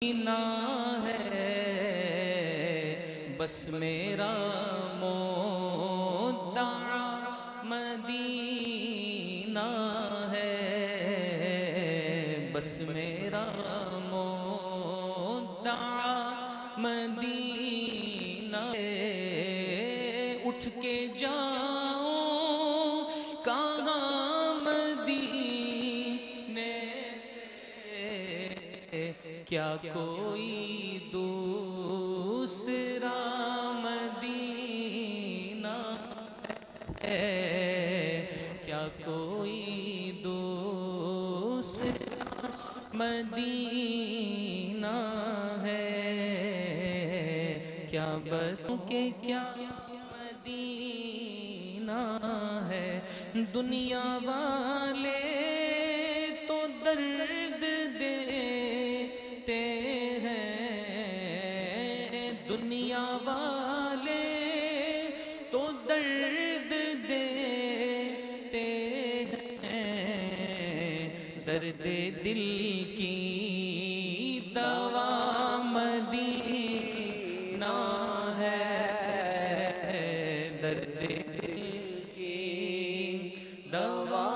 مدینہ ہے بس میرا مدعا مدینہ ہے، بس میرا مدعا مدینہ ہے۔ اٹھ کے جاؤں کہاں مدینے سے، کیا کوئی دوسرا مدینہ ہے، کیا کوئی دوسرا مدینہ ہے، کیا بتاؤں کہ کیا مدینہ ہے۔ دنیا والے تو درد دیتے ہیں، دنیا والے تو درد دیتے ہیں، درد دل کی دوا مدینہ ہے، درد دل کی دوا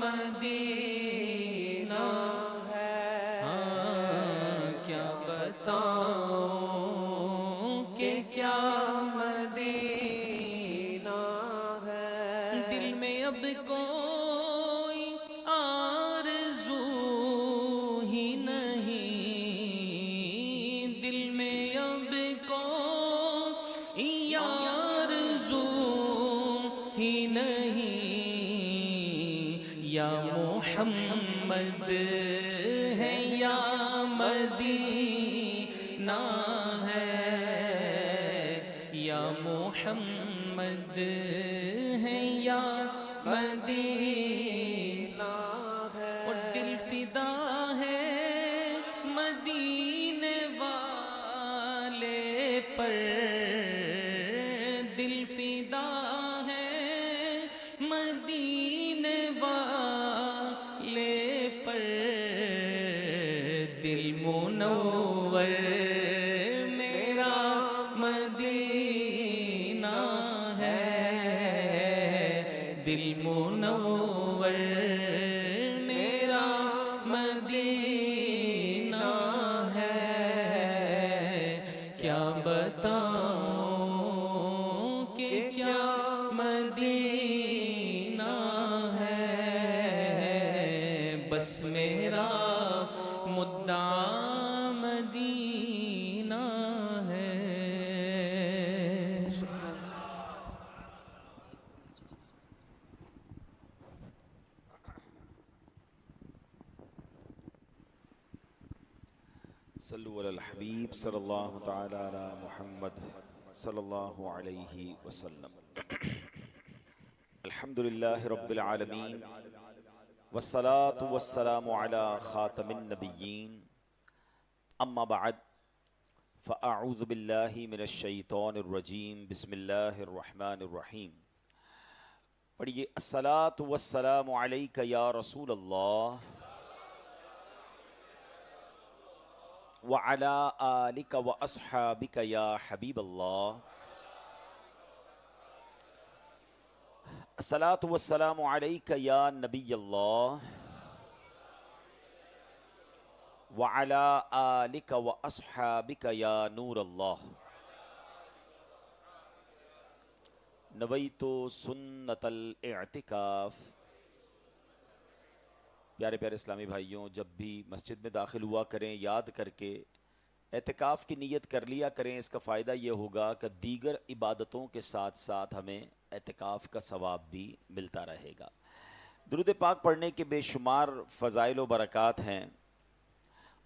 مدینہ ہے۔ ہاں کیا بتاؤں کہ کیا مدینہ ہے۔ دل میں اب کوئی آرزو ہی نہیں، دل میں اب کوئی آرزو ہی نہیں، یا محمد ہے یا مدینہ ہے، یا محمد ہے یا مدینہ ہے۔ اور دل فدا ہے مدینے والے پر، دل فدا ہے مدینے والے پر، دل منور میرا مدینہ ہے، دل منور میرا مدینہ ہے، کیا بتاؤں کہ کیا مدینہ ہے، بس میرا مدعا مدینہ ہے۔ صلو علی الحبیب صلی اللہ تعالی علی محمد صلی اللہ علیہ وسلم۔ الحمدللہ رب العالمین والصلاة والسلام علی خاتم النبیین، اما بعد فاعوذ باللہ من الشیطان الرجیم، بسم اللہ الرحمن الرحیم۔ پڑھیے، الصلاة والسلام علیک یا رسول اللہ وعلی آلک واصحابک یا حبیب اللہ، الصلاة والسلام علیک یا نبی اللہ وعلی آلک واصحابک یا نور اللہ، نویت سنت الاعتکاف۔ پیارے پیارے اسلامی بھائیوں، جب بھی مسجد میں داخل ہوا کریں یاد کر کے اعتکاف کی نیت کر لیا کریں۔ اس کا فائدہ یہ ہوگا کہ دیگر عبادتوں کے ساتھ ساتھ ہمیں اعتکاف کا ثواب بھی ملتا رہے گا۔ درود پاک پڑھنے کے بے شمار فضائل و برکات ہیں،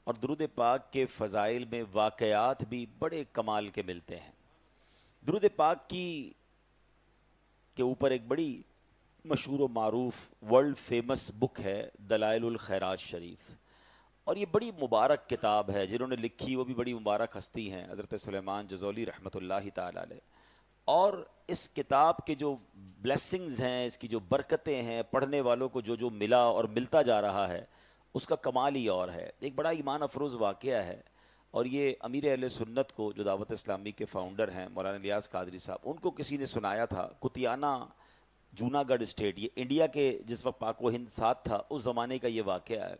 اور درود پاک کے فضائل میں واقعات بھی بڑے کمال کے ملتے ہیں۔ درود پاک کے اوپر ایک بڑی مشہور و معروف ورلڈ فیمس بک ہے دلائل الخیرات شریف، اور یہ بڑی مبارک کتاب ہے۔ جنہوں نے لکھی وہ بھی بڑی مبارک ہستی ہیں، حضرت سلیمان جزولی رحمۃ اللہ تعالی علیہ۔ اور اس کتاب کے جو بلیسنگز ہیں، اس کی جو برکتیں ہیں، پڑھنے والوں کو جو ملا اور ملتا جا رہا ہے، اس کا کمال ہی اور ہے۔ ایک بڑا ایمان افروز واقعہ ہے۔ اور یہ امیر اہل سنت کو جو دعوت اسلامی کے فاؤنڈر ہیں مولانا الیاس قادری صاحب، ان کو کسی نے سنایا تھا، کتیانہ جوناگڑھ اسٹیٹ، یہ انڈیا کے جس وقت پاک و ہند ساتھ تھا اس زمانے کا یہ واقعہ ہے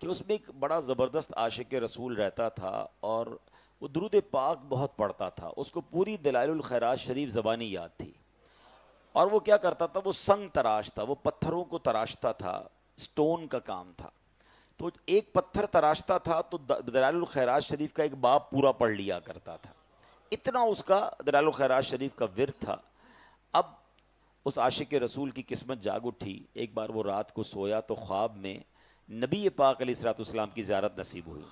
کہ اس میں ایک بڑا زبردست عاشق رسول رہتا تھا اور وہ درود پاک بہت پڑھتا تھا، اس کو پوری دلائل الخیرات شریف زبانی یاد تھی، اور وہ کیا کرتا تھا، وہ سنگ تراش تھا، وہ پتھروں کو تراشتا تھا، سٹون کا کام تھا، تو ایک پتھر تراشتا تھا تو دلائل الخیرات شریف کا ایک باب پورا پڑھ لیا کرتا تھا، اتنا اس کا دلائل الخیرات شریف کا ورد تھا۔ اب اس عاشق رسول کی قسمت جاگ اٹھی، ایک بار وہ رات کو سویا تو خواب میں نبی پاک علیہ الصلوۃ والسلام کی زیارت نصیب ہوئی،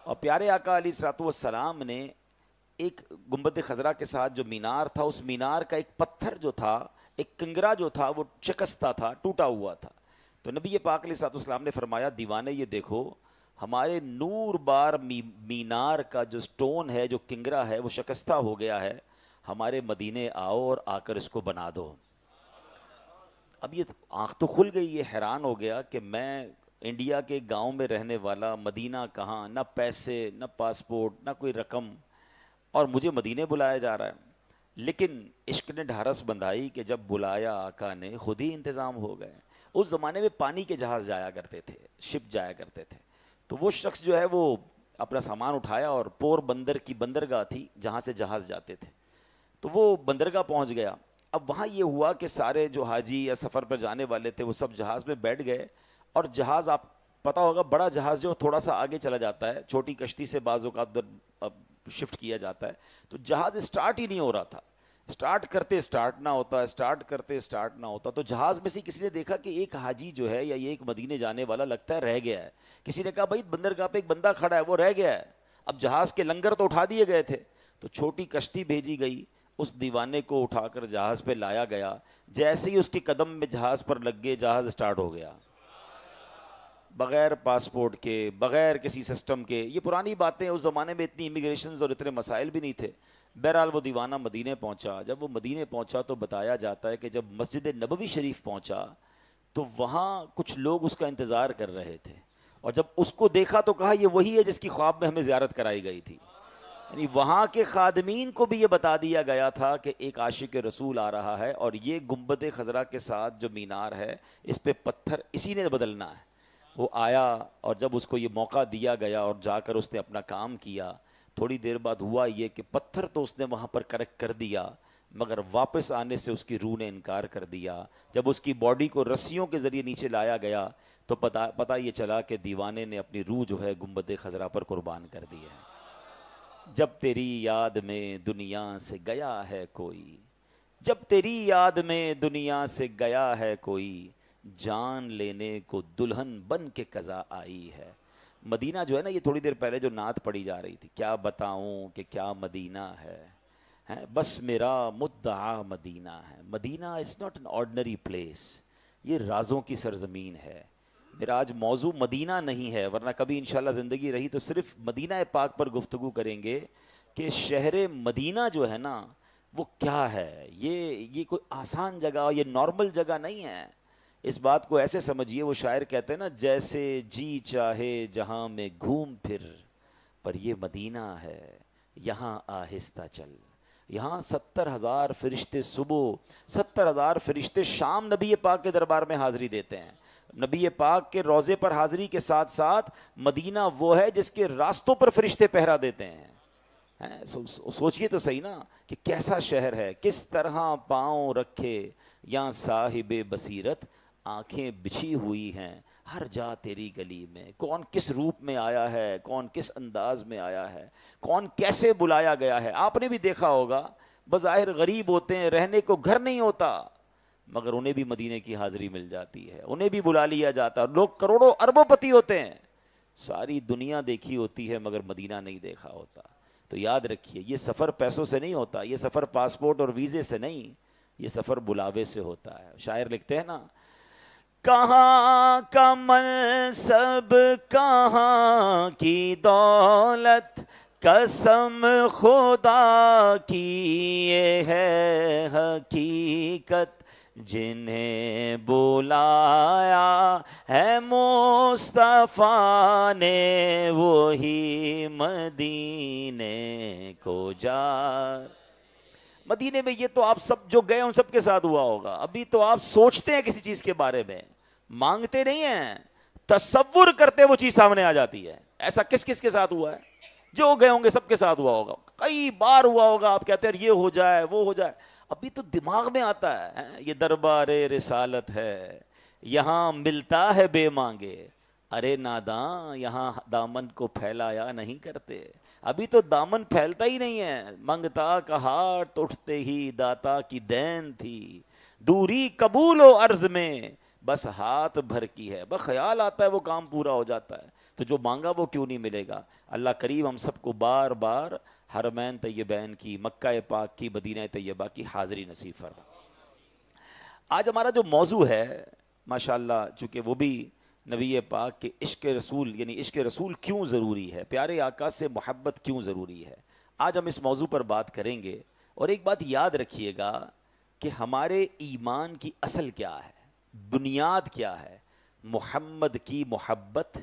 اور پیارے آقا علیہ الصلوۃ والسلام نے ایک گنبد خضرا کے ساتھ جو مینار تھا، اس مینار کا ایک پتھر جو تھا، ایک کنگرا جو تھا، وہ شکستہ تھا، ٹوٹا ہوا تھا، تو نبی پاک علیہ الصلوۃ والسلام نے فرمایا دیوانے یہ دیکھو ہمارے نور بار مینار کا جو سٹون ہے، جو کنگرا ہے، وہ شکستہ ہو گیا ہے، ہمارے مدینے آؤ اور آ کر اس کو بنا دو۔ اب یہ آنکھ تو کھل گئی، یہ حیران ہو گیا کہ میں انڈیا کے گاؤں میں رہنے والا، مدینہ کہاں، نہ پیسے نہ پاسپورٹ نہ کوئی رقم، اور مجھے مدینے بلایا جا رہا ہے۔ لیکن عشق نے ڈھارس بندھائی کہ جب بلایا آقا نے خود ہی انتظام ہو گئے۔ اس زمانے میں پانی کے جہاز جایا کرتے تھے، شپ جایا کرتے تھے، تو وہ شخص جو ہے وہ اپنا سامان اٹھایا اور پور بندر کی بندرگاہ تھی جہاں سے جہاز جاتے تھے، تو وہ بندرگاہ پہنچ گیا۔ اب وہاں یہ ہوا کہ سارے جو حاجی یا سفر پر جانے والے تھے وہ سب جہاز میں بیٹھ گئے، اور جہاز آپ پتہ ہوگا بڑا جہاز جو تھوڑا سا آگے چلا جاتا ہے، چھوٹی کشتی سے بعض اوقات شفٹ کیا جاتا ہے، تو جہاز اسٹارٹ ہی نہیں ہو رہا تھا، اسٹارٹ کرتے اسٹارٹ نہ ہوتا، اسٹارٹ کرتے اسٹارٹ نہ ہوتا، تو جہاز میں سے کسی نے دیکھا کہ ایک حاجی جو ہے یا یہ ایک مدینے جانے والا لگتا ہے رہ گیا ہے، کسی نے کہا بھائی بندرگاہ پہ ایک بندہ کھڑا ہے وہ رہ گیا ہے، اب جہاز کے لنگر تو اٹھا دیے گئے تھے، تو چھوٹی کشتی بھیجی گئی، اس دیوانے کو اٹھا کر جہاز پہ لایا گیا، جیسے ہی اس کے قدم میں جہاز پر لگ گئے جہاز اسٹارٹ ہو گیا، بغیر پاسپورٹ کے، بغیر کسی سسٹم کے۔ یہ پرانی باتیں، اس زمانے میں اتنی امیگریشنز اور اتنے مسائل بھی نہیں تھے۔ بہرحال وہ دیوانہ مدینے پہنچا، جب وہ مدینے پہنچا تو بتایا جاتا ہے کہ جب مسجد نبوی شریف پہنچا تو وہاں کچھ لوگ اس کا انتظار کر رہے تھے، اور جب اس کو دیکھا تو کہا یہ وہی ہے جس کی خواب میں ہمیں زیارت کرائی گئی تھی۔ یعنی وہاں کے خادمین کو بھی یہ بتا دیا گیا تھا کہ ایک عاشق رسول آ رہا ہے، اور یہ گنبد خضرا کے ساتھ جو مینار ہے اس پہ پتھر اسی نے بدلنا ہے۔ وہ آیا، اور جب اس کو یہ موقع دیا گیا اور جا کر اس نے اپنا کام کیا، تھوڑی دیر بعد ہوا یہ کہ پتھر تو اس نے وہاں پر کریکٹ کر دیا، مگر واپس آنے سے اس کی روح نے انکار کر دیا۔ جب اس کی باڈی کو رسیوں کے ذریعے نیچے لایا گیا تو پتہ یہ چلا کہ دیوانے نے اپنی روح جو ہے گنبد خضرا پر قربان کر دی ہے۔ جب تیری یاد میں دنیا سے گیا ہے کوئی، جب تیری یاد میں دنیا سے گیا ہے کوئی، جان لینے کو دلہن بن کے قضا آئی ہے۔ مدینہ جو ہے نا، یہ تھوڑی دیر پہلے جو نعت پڑھی جا رہی تھی، کیا بتاؤں کہ کیا مدینہ ہے، بس میرا مدعا مدینہ ہے۔ Medina is not an ordinary place, یہ رازوں کی سرزمین ہے۔ میرا آج موضوع مدینہ نہیں ہے، ورنہ کبھی انشاءاللہ زندگی رہی تو صرف مدینہ پاک پر گفتگو کریں گے کہ شہر مدینہ جو ہے نا وہ کیا ہے۔ یہ کوئی آسان جگہ، یہ نارمل جگہ نہیں ہے۔ اس بات کو ایسے سمجھیے، وہ شاعر کہتے ہیں نا، جیسے جی چاہے جہاں میں گھوم پھر، پر یہ مدینہ ہے یہاں آہستہ چل۔ یہاں 70,000 فرشتے صبح، 70,000 فرشتے شام نبی پاک کے دربار میں حاضری دیتے ہیں۔ نبی پاک کے روضے پر حاضری کے ساتھ ساتھ مدینہ وہ ہے جس کے راستوں پر فرشتے پہرا دیتے ہیں۔ سوچئے تو صحیح نا کہ کیسا شہر ہے، کس طرح پاؤں رکھے یا صاحب بصیرت، آنکھیں بچھی ہوئی ہیں ہر جا تیری گلی میں۔ کون کس روپ میں آیا ہے، کون کس انداز میں آیا ہے، کون کیسے بلایا گیا ہے۔ آپ نے بھی دیکھا ہوگا، بظاہر غریب ہوتے ہیں، رہنے کو گھر نہیں ہوتا، مگر انہیں بھی مدینے کی حاضری مل جاتی ہے، انہیں بھی بلا لیا جاتا ہے۔ لوگ کروڑوں اربوں پتی ہوتے ہیں، ساری دنیا دیکھی ہوتی ہے مگر مدینہ نہیں دیکھا ہوتا۔ تو یاد رکھیے، یہ سفر پیسوں سے نہیں ہوتا، یہ سفر پاسپورٹ اور ویزے سے نہیں، یہ سفر بلاوے سے ہوتا ہے۔ شاعر لکھتے ہیں نا، کہاں کا منصب کہاں کی دولت، قسم خدا کی یہ ہے حقیقت، جنہیں بلایا ہے مصطفیٰ نے وہی مدینے کو جا. مدینے میں یہ تو آپ سب جو گئے ان سب کے ساتھ ہوا ہوگا. ابھی تو آپ سوچتے ہیں کسی چیز کے بارے میں, مانگتے نہیں ہیں, تصور کرتے وہ چیز سامنے آ جاتی ہے. ایسا کس کس کے ساتھ ہوا ہے؟ جو گئے ہوں گے سب کے ساتھ ہوا ہوگا, کئی بار ہوا ہوگا. آپ کہتے ہیں یہ ہو جائے وہ ہو جائے, ابھی تو دماغ میں آتا ہے یہ دربار رسالت ہے, یہاں ملتا ہے بے مانگے. ارے ناداں یہاں دامن کو پھیلایا نہیں کرتے. ابھی تو دامن پھیلتا ہی نہیں ہے. منگتا کا ہاتھ اٹھتے ہی داتا کی دین تھی, دوری قبول و عرض میں بس ہاتھ بھر کی ہے. بس خیال آتا ہے وہ کام پورا ہو جاتا ہے. تو جو مانگا وہ کیوں نہیں ملے گا؟ اللہ کریم ہم سب کو بار بار حرمین طیبین کی, مکہ پاک کی, مدینہ طیبہ کی حاضری نصیب فرما. آج ہمارا جو موضوع ہے ماشاءاللہ, چونکہ وہ بھی نبی پاک کے عشق رسول, یعنی عشق رسول کیوں ضروری ہے, پیارے آقا سے محبت کیوں ضروری ہے, آج ہم اس موضوع پر بات کریں گے. اور ایک بات یاد رکھیے گا کہ ہمارے ایمان کی اصل کیا ہے, بنیاد کیا ہے. محمد کی محبت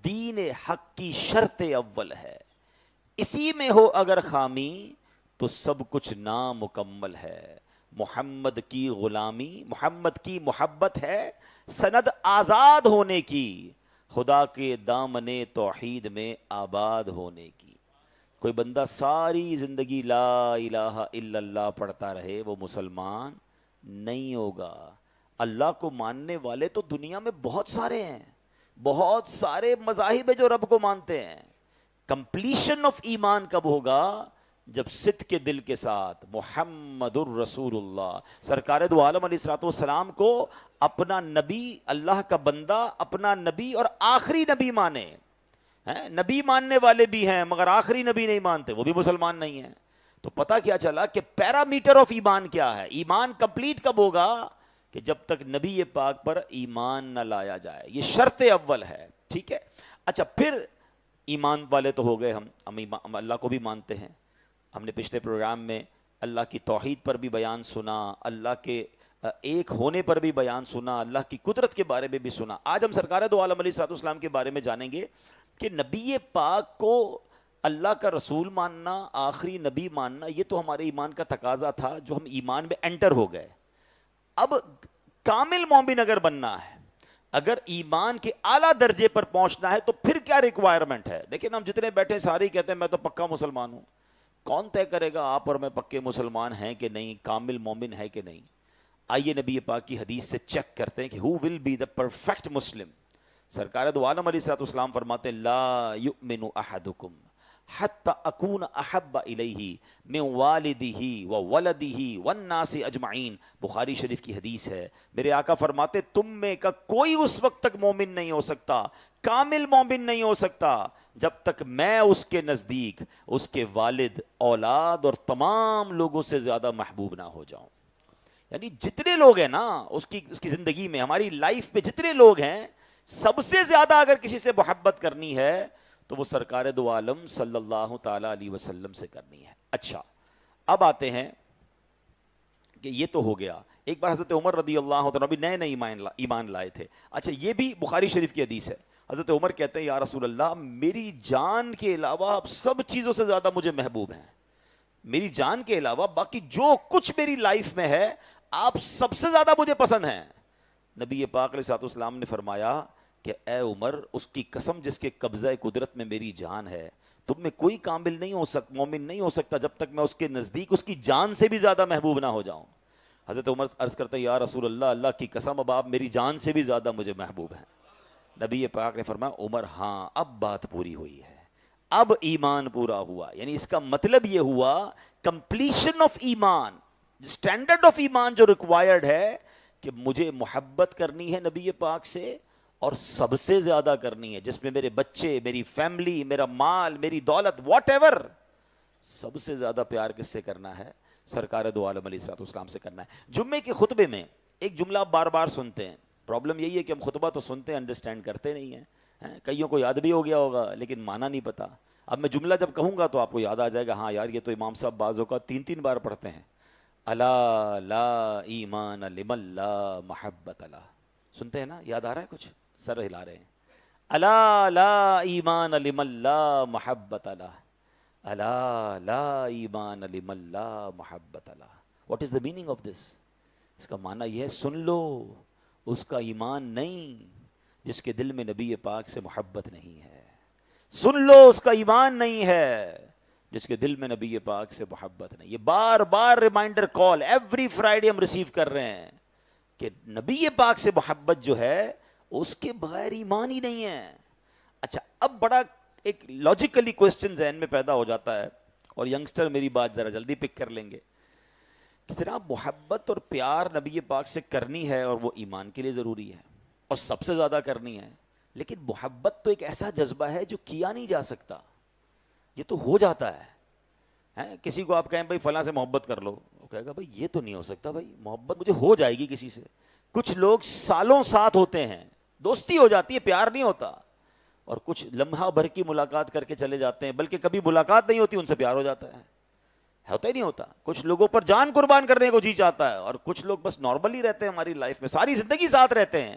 دین حق کی شرط اول ہے. اسی میں ہو اگر خامی تو سب کچھ نامکمل ہے. محمد کی غلامی, محمد کی محبت ہے سند آزاد ہونے کی, خدا کے دامن توحید میں آباد ہونے کی. کوئی بندہ ساری زندگی لا الہ الا اللہ پڑھتا رہے, وہ مسلمان نہیں ہوگا. اللہ کو ماننے والے تو دنیا میں بہت سارے ہیں, بہت سارے مذاہب ہیں جو رب کو مانتے ہیں. کمپلیشن آف ایمان کب ہوگا؟ جب صدق کے دل کے ساتھ محمد الرسول اللہ, سرکار دو عالم علیہ الصلوۃ والسلام کو اپنا نبی, اللہ کا بندہ, اپنا نبی اور آخری نبی مانے. نبی ماننے والے بھی ہیں مگر آخری نبی نہیں مانتے, وہ بھی مسلمان نہیں ہیں. تو پتہ کیا چلا کہ پیرامیٹر آف ایمان کیا ہے. ایمان کمپلیٹ کب ہوگا؟ کہ جب تک نبی پاک پر ایمان نہ لایا جائے. یہ شرط اول ہے. ٹھیک ہے, اچھا پھر ایمان والے تو ہو گئے, ہم اللہ کو بھی مانتے ہیں. ہم نے پچھلے پروگرام میں اللہ کی توحید پر بھی بیان سنا, اللہ کے ایک ہونے پر بھی بیان سنا, اللہ کی قدرت کے بارے میں بھی سنا. آج ہم سرکار دو عالم علیہ الصلوۃ والسلام کے بارے میں جانیں گے کہ نبی پاک کو اللہ کا رسول ماننا, آخری نبی ماننا, یہ تو ہمارے ایمان کا تقاضا تھا جو ہم ایمان میں انٹر ہو گئے. اب کامل مومن اگر بننا ہے, اگر ایمان کے اعلیٰ درجے پر پہنچنا ہے تو پھر کیا ریکوائرمنٹ ہے؟ دیکھیں ہم جتنے بیٹھے سارے ہی کہتے ہیں میں تو پکا مسلمان ہوں. کون طے کرے گا آپ اور میں پکے مسلمان ہیں کہ نہیں, کامل مومن ہے کہ نہیں؟ آئیے نبی پاک کی حدیث سے چیک کرتے ہیں کہ who will be the perfect Muslim. سرکار دو عالم علیہ الصلوۃ والسلام فرماتے ہیں لا یؤمن احدکم حتی اکون احب الیہ من والدہ وولدہ والناس اجمعین. بخاری شریف کی حدیث ہے. میرے آقا فرماتے تم میں کا کوئی اس وقت تک مومن نہیں ہو سکتا, کامل مومن نہیں ہو سکتا, جب تک میں اس کے نزدیک اس کے والد, اولاد اور تمام لوگوں سے زیادہ محبوب نہ ہو جاؤں. یعنی جتنے لوگ ہیں نا اس کی زندگی میں, ہماری لائف میں جتنے لوگ ہیں, سب سے زیادہ اگر کسی سے محبت کرنی ہے تو وہ سرکار دو عالم صلی اللہ تعالی علیہ وسلم سے کرنی ہے. اچھا اب آتے ہیں کہ یہ تو ہو گیا. ایک بار حضرت عمر رضی اللہ عنہ بھی نئے نئے ایمان لائے تھے. اچھا یہ بھی بخاری شریف کی حدیث ہے. حضرت عمر کہتے ہیں یا رسول اللہ میری جان کے علاوہ آپ سب چیزوں سے زیادہ مجھے محبوب ہیں. میری جان کے علاوہ باقی جو کچھ میری لائف میں ہے آپ سب سے زیادہ مجھے پسند ہیں. نبی پاک علیہ الصلوۃ والسلام نے فرمایا کہ اے عمر اس کی قسم جس کے قبضہ قدرت میں میری جان ہے, تم میں کوئی کامل نہیں ہو سکتا, مومن نہیں ہو سکتا جب تک میں اس کے نزدیک اس کی جان سے بھی زیادہ محبوب نہ ہو جاؤں. حضرت عمر عرض کرتے ہیں یا رسول اللہ, اللہ کی قسم اب آپ میری جان سے بھی زیادہ مجھے محبوب ہیں. نبی پاک نے فرمایا عمر ہاں اب بات پوری ہوئی ہے, اب ایمان پورا ہوا. یعنی اس کا مطلب یہ ہوا کمپلیشن آف ایمان, اسٹینڈرڈ آف ایمان جو ریکوائرڈ ہے کہ مجھے محبت کرنی ہے نبی پاک سے اور سب سے زیادہ کرنی ہے, جس میں میرے بچے, میری فیملی, میرا مال, میری دولت, واٹ ایور, سب سے زیادہ پیار کس سے کرنا ہے؟ سرکار دو عالم علیہ الصلوۃ والسلام سے کرنا ہے. جمعے کے خطبے میں ایک جملہ آپ بار بار سنتے ہیں. پرابلم یہی ہے کہ ہم خطبہ تو سنتے ہیں, انڈرسٹینڈ کرتے نہیں ہیں. کئیوں کو یاد بھی ہو گیا ہوگا لیکن معنی نہیں پتا. اب میں جملہ جب کہوں گا تو آپ کو یاد آ جائے گا ہاں یار یہ تو امام صاحب بعض اوقات 3 بار پڑھتے ہیں. الا لا ایمان لمن لا محبت لا. سنتے ہیں نا, یاد آ رہا ہے کچھ؟ سر ہلا رہے ہیں. الا لا ایمان لمن لا محبت لا, الا لا ایمان لمن لا محبت لا. What is the meaning of this? اس کا معنی یہ ہے سن لو, اس کا ایمان نہیں جس کے دل میں نبی پاک سے محبت نہیں ہے. سن لو, اس کا ایمان نہیں ہے جس کے دل میں نبی پاک سے محبت نہیں. یہ بار بار ریمائنڈر کال ایوری فرائیڈے ہم ریسیو کر رہے ہیں کہ نبی پاک سے محبت جو ہے اس کے بغیر ایمان ہی نہیں ہے. اچھا, اب بڑا ایک لاجیکلی کوسچن ذہن میں پیدا ہو جاتا ہے, اور ینگسٹر میری بات ذرا جلدی پک کر لیں گے کہ جناب محبت اور پیار نبی پاک سے کرنی ہے, اور وہ ایمان کے لیے ضروری ہے اور سب سے زیادہ کرنی ہے. لیکن محبت تو ایک ایسا جذبہ ہے جو کیا نہیں جا سکتا, یہ تو ہو جاتا ہے. کسی کو آپ کہیں بھائی فلاں سے محبت کر لو, وہ کہے گا بھائی یہ تو نہیں ہو سکتا, بھائی محبت مجھے ہو جائے گی کسی سے. کچھ لوگ سالوں ساتھ ہوتے ہیں, دوستی ہو جاتی ہے, پیار نہیں ہوتا. اور کچھ لمحہ بھر کی ملاقات کر کے چلے جاتے ہیں, بلکہ کبھی ملاقات نہیں ہوتی ان سے پیار ہو جاتا ہے. ہوتا ہی نہیں ہوتا. کچھ لوگوں پر جان قربان کرنے کو جی چاہتا ہے, اور کچھ لوگ بس نارملی رہتے ہیں ہماری لائف میں, ساری زندگی ساتھ رہتے ہیں,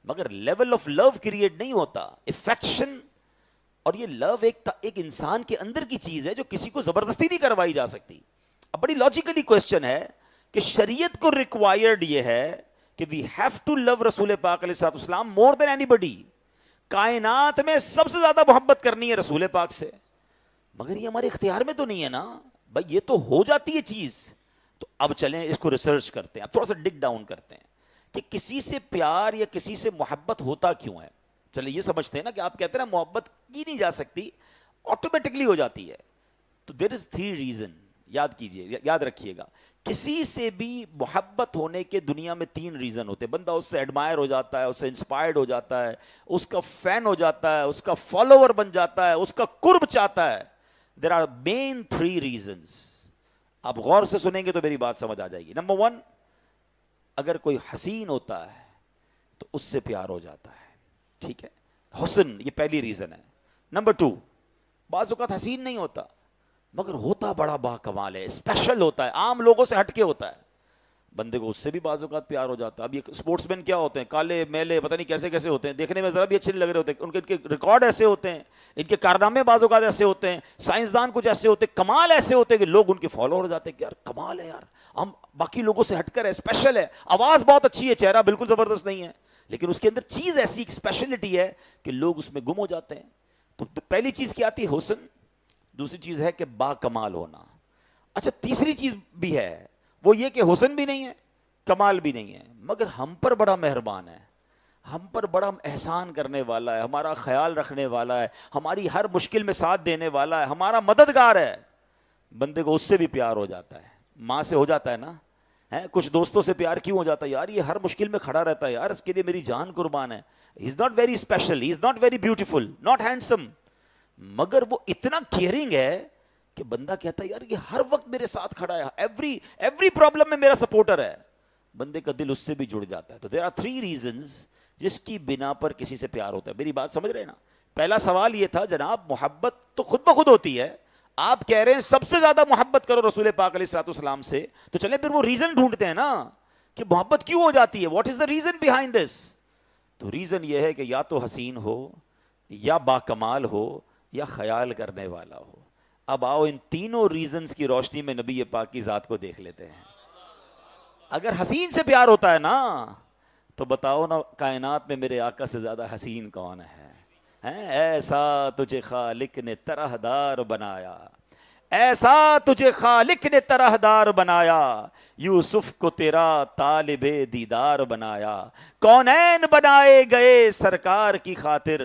مگر لیول آف لو کریٹ نہیں ہوتا, افیکشن. اور یہ لو ایک انسان کے اندر کی چیز ہے جو کسی کو زبردستی نہیں کروائی جا سکتی. اب بڑی لاجیکلی کوسچن ہے کہ شریعت کو ریکوائرڈ یہ ہے کہ وی ہیو ٹو لو رسول پاک علیہ الصلوۃ والسلام مور دین اینی بڈی. کائنات میں سب سے زیادہ محبت کرنی ہے رسول پاک سے, مگر یہ ہمارے اختیار میں تو نہیں ہے نا بھائی, یہ تو ہو جاتی ہے چیز. تو اب چلیں اس کو ریسرچ کرتے ہیں, اب تھوڑا سا ڈگ ڈاؤن کرتے ہیں کہ کسی سے پیار یا کسی سے محبت ہوتا کیوں ہے. چلے یہ سمجھتے ہیں نا کہ آپ کہتے ہیں نا محبت کی نہیں جا سکتی, آٹومیٹکلی ہو جاتی ہے. تو دیر از 3 ریزن, یاد کیجئے, یاد رکھیے گا. کسی سے بھی محبت ہونے کے دنیا میں 3 ریزن ہوتے ہیں. بندہ اس سے ایڈمائر ہو جاتا ہے, اس سے انسپائرڈ ہو جاتا ہے, اس کا فین ہو جاتا ہے, اس کا فالوور بن جاتا ہے, اس کا قرب چاہتا ہے. There are main 3 reasons. آپ غور سے سنیں گے تو میری بات سمجھ آ جائے گی. نمبر 1, اگر کوئی حسین ہوتا ہے تو اس سے پیار ہو جاتا ہے, ٹھیک ہے, حسن, یہ پہلی ریزن ہے. نمبر 2, بعض اوقات حسین نہیں ہوتا مگر ہوتا بڑا با کمال ہے, اسپیشل ہوتا ہے, عام لوگوں سے ہٹ کے ہوتا ہے, بندے کو اس سے بھی بعض اوقات پیار ہو جاتا ہے. اب یہ اسپورٹس مین کیا ہوتے ہیں, کالے میلے پتہ نہیں کیسے کیسے ہوتے ہیں, دیکھنے میں ذرا بھی اچھے نہیں لگ رہے ہوتے, ان کے ریکارڈ ایسے ہوتے ہیں, ان کے کارنامے بعض اوقات ایسے ہوتے ہیں, سائنسدان کچھ ایسے ہوتے ہیں, کمال ایسے ہوتے ہیں کہ لوگ ان کے فالو ہو جاتے ہیں کہ یار کمال ہے, یار ہم باقی لوگوں سے ہٹ کر ہے, اسپیشل ہے, آواز بہت اچھی ہے, چہرہ بالکل زبردست نہیں ہے, لیکن اس کے اندر چیز ایسی ایک اسپیشلٹی ہے کہ لوگ اس میں گم ہو جاتے ہیں. تو پہلی چیز کیا آتی ہے, حسن. دوسری چیز ہے کہ با کمال ہونا. اچھا, تیسری چیز بھی ہے, وہ یہ کہ حسن بھی نہیں ہے, کمال بھی نہیں ہے, مگر ہم پر بڑا مہربان ہے, ہم پر بڑا احسان کرنے والا ہے, ہمارا خیال رکھنے والا ہے, ہماری ہر مشکل میں ساتھ دینے والا ہے, ہمارا مددگار ہے. بندے کو اس سے بھی پیار ہو جاتا ہے. ماں سے ہو جاتا ہے نا, کچھ دوستوں سے پیار کیوں ہو جاتا ہے, یار یہ ہر مشکل میں کھڑا رہتا ہے, یار اس کے لیے میری جان قربان ہے. He is not very special, he is not very beautiful, not handsome, مگر وہ اتنا کیئرنگ ہے کہ بندہ کہتا ہے یار یہ ہر وقت میرے ساتھ کھڑا ہے, ایوری پرابلم میں میرا سپورٹر ہے. بندے کا دل اس سے بھی جڑ جاتا ہے. تو دیر آر 3 ریزنز جس کی بنا پر کسی سے پیار ہوتا ہے. میری بات سمجھ رہے ہیں نا. پہلا سوال یہ تھا, جناب محبت تو خود بخود ہوتی ہے, آپ کہہ رہے ہیں سب سے زیادہ محبت کرو رسول پاک علیہ الصلوۃ والسلام سے, تو چلیں پھر وہ ریزن ڈھونڈتے ہیں نا کہ محبت کیوں ہو جاتی ہے, what is the reason behind this. تو ریزن یہ ہے کہ یا تو حسین ہو, یا با کمال ہو, یا خیال کرنے والا ہو. اب آؤ ان تینوں ریزنز کی روشنی میں نبی پاک کی ذات کو دیکھ لیتے ہیں. اگر حسین سے پیار ہوتا ہے نا تو بتاؤ نا کائنات میں میرے آقا سے زیادہ حسین کون ہے. ایسا تجھے خالق نے طرح دار بنایا, ایسا تجھے خالق نے طرح دار بنایا, یوسف کو تیرا طالب دیدار بنایا. کونین بنائے گئے سرکار کی خاطر,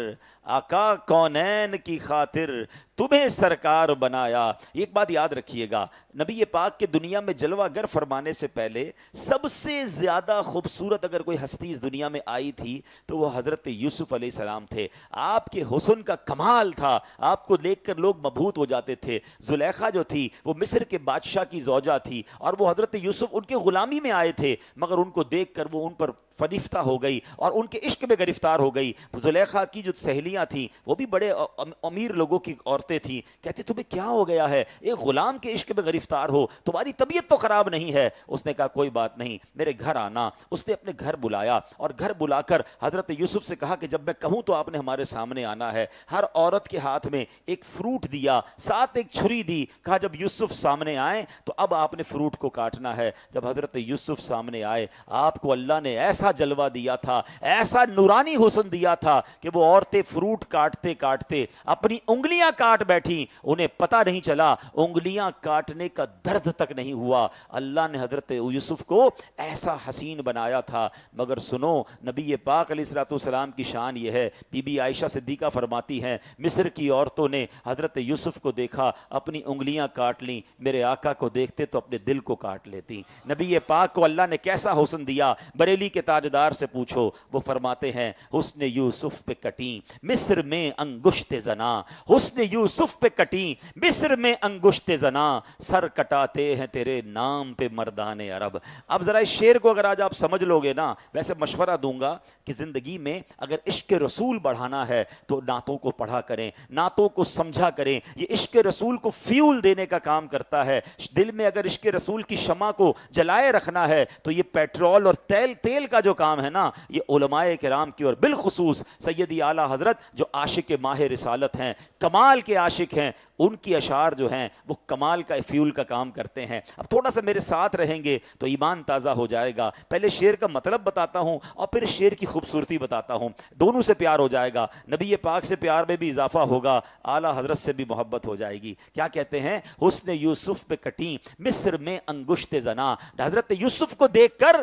آقا کونین کی خاطر تمہیں سرکار بنایا. ایک بات یاد رکھیے گا, نبی پاک کے دنیا میں جلوہ گر فرمانے سے پہلے سب سے زیادہ خوبصورت اگر کوئی ہستی اس دنیا میں آئی تھی تو وہ حضرت یوسف علیہ السلام تھے. آپ کے حسن کا کمال تھا, آپ کو دیکھ کر لوگ مبہوت ہو جاتے تھے. زلیخا جو تھی وہ مصر کے بادشاہ کی زوجہ تھی, اور وہ حضرت یوسف ان کے غلامی میں آئے تھے, مگر ان کو دیکھ کر وہ ان پر فریفتہ ہو گئی اور ان کے عشق میں گرفتار ہو گئی. زلیخا کی جو سہیلیاں تھیں وہ بھی بڑے امیر لوگوں کی عورتیں تھیں. کہتی تمہیں کیا ہو گیا ہے, ایک غلام کے عشق میں گرفتار ہو, تمہاری طبیعت تو خراب نہیں ہے. اس نے کہا کوئی بات نہیں, میرے گھر آنا. اس نے اپنے گھر بلایا اور گھر بلا کر حضرت یوسف سے کہا کہ جب میں کہوں تو آپ نے ہمارے سامنے آنا ہے. ہر عورت کے ہاتھ میں ایک فروٹ دیا, ساتھ ایک چھری دی. کہا جب یوسف سامنے آئے تو اب آپ نے فروٹ کو کاٹنا ہے. جب حضرت یوسف سامنے آئے, آپ کو اللہ نے ایسا جلوہ دیا تھا, ایسا نورانی حسن دیا تھا کہ وہ عورتیں فروٹ کاٹتے کاٹتے اپنی انگلیاں کاٹ بیٹھی, انہیں پتہ نہیں چلا, انگلیاں کاٹنے کا درد تک نہیں ہوا. اللہ نے حضرت یوسف کو ایسا حسین بنایا تھا. مگر سنو, نبی پاک علیہ الصلوۃ والسلام کی شان یہ ہے, بی بی عائشہ صدیقہ فرماتی ہیں مصر کی عورتوں نے حضرت یوسف کو دیکھا, اپنی انگلیاں کاٹ لیں, میرے آقا کو دیکھتے تو اپنے دل کو کاٹ لیتی. نبی پاک کو اللہ نے کیسا حسن دیا, بریلی کے تاجدار سے پوچھو, وہ فرماتے ہیں حسن یوسف پہ کٹیں مصر میں انگشت زنا, حسن یوسف پہ کٹیں مصر میں انگشت زنا, سر کٹاتے ہیں تیرے نام پہ مردان عرب. اب ذرا اس شعر کو اگر آج آپ سمجھ لو گے نا, ویسے مشورہ دوں گا کہ زندگی میں اگر عشق رسول بڑھانا ہے تو نعتوں کو پڑھا کریں, نعتوں کو سمجھا کریں. یہ عشق رسول کو فیول دینے کا کام کرتا ہے. دل میں اگر عشق رسول کی شمع کو جلائے رکھنا ہے تو یہ پیٹرول اور تیل کا جو کام ہے نا, یہ علماء کرام کی اور بالخصوص سیدی اعلیٰ حضرت جو عاشق ماہ رسالت ہیں, کمال کے عاشق ہیں, ان کی اشعار جو ہیں وہ کمال کا فیول کا کام کرتے ہیں. اب تھوڑا سا میرے ساتھ رہیں گے تو ایمان تازہ ہو جائے گا. پہلے شعر کا مطلب بتاتا ہوں اور پھر شعر کی خوبصورتی بتاتا ہوں. دونوں سے پیار ہو جائے گا, نبی پاک سے پیار میں بھی اضافہ ہوگا, اعلیٰ حضرت سے بھی محبت ہو جائے گی. کیا کہتے ہیں, حسن یوسف پہ کٹیں مصر میں انگشت زنا. حضرت یوسف کو دیکھ کر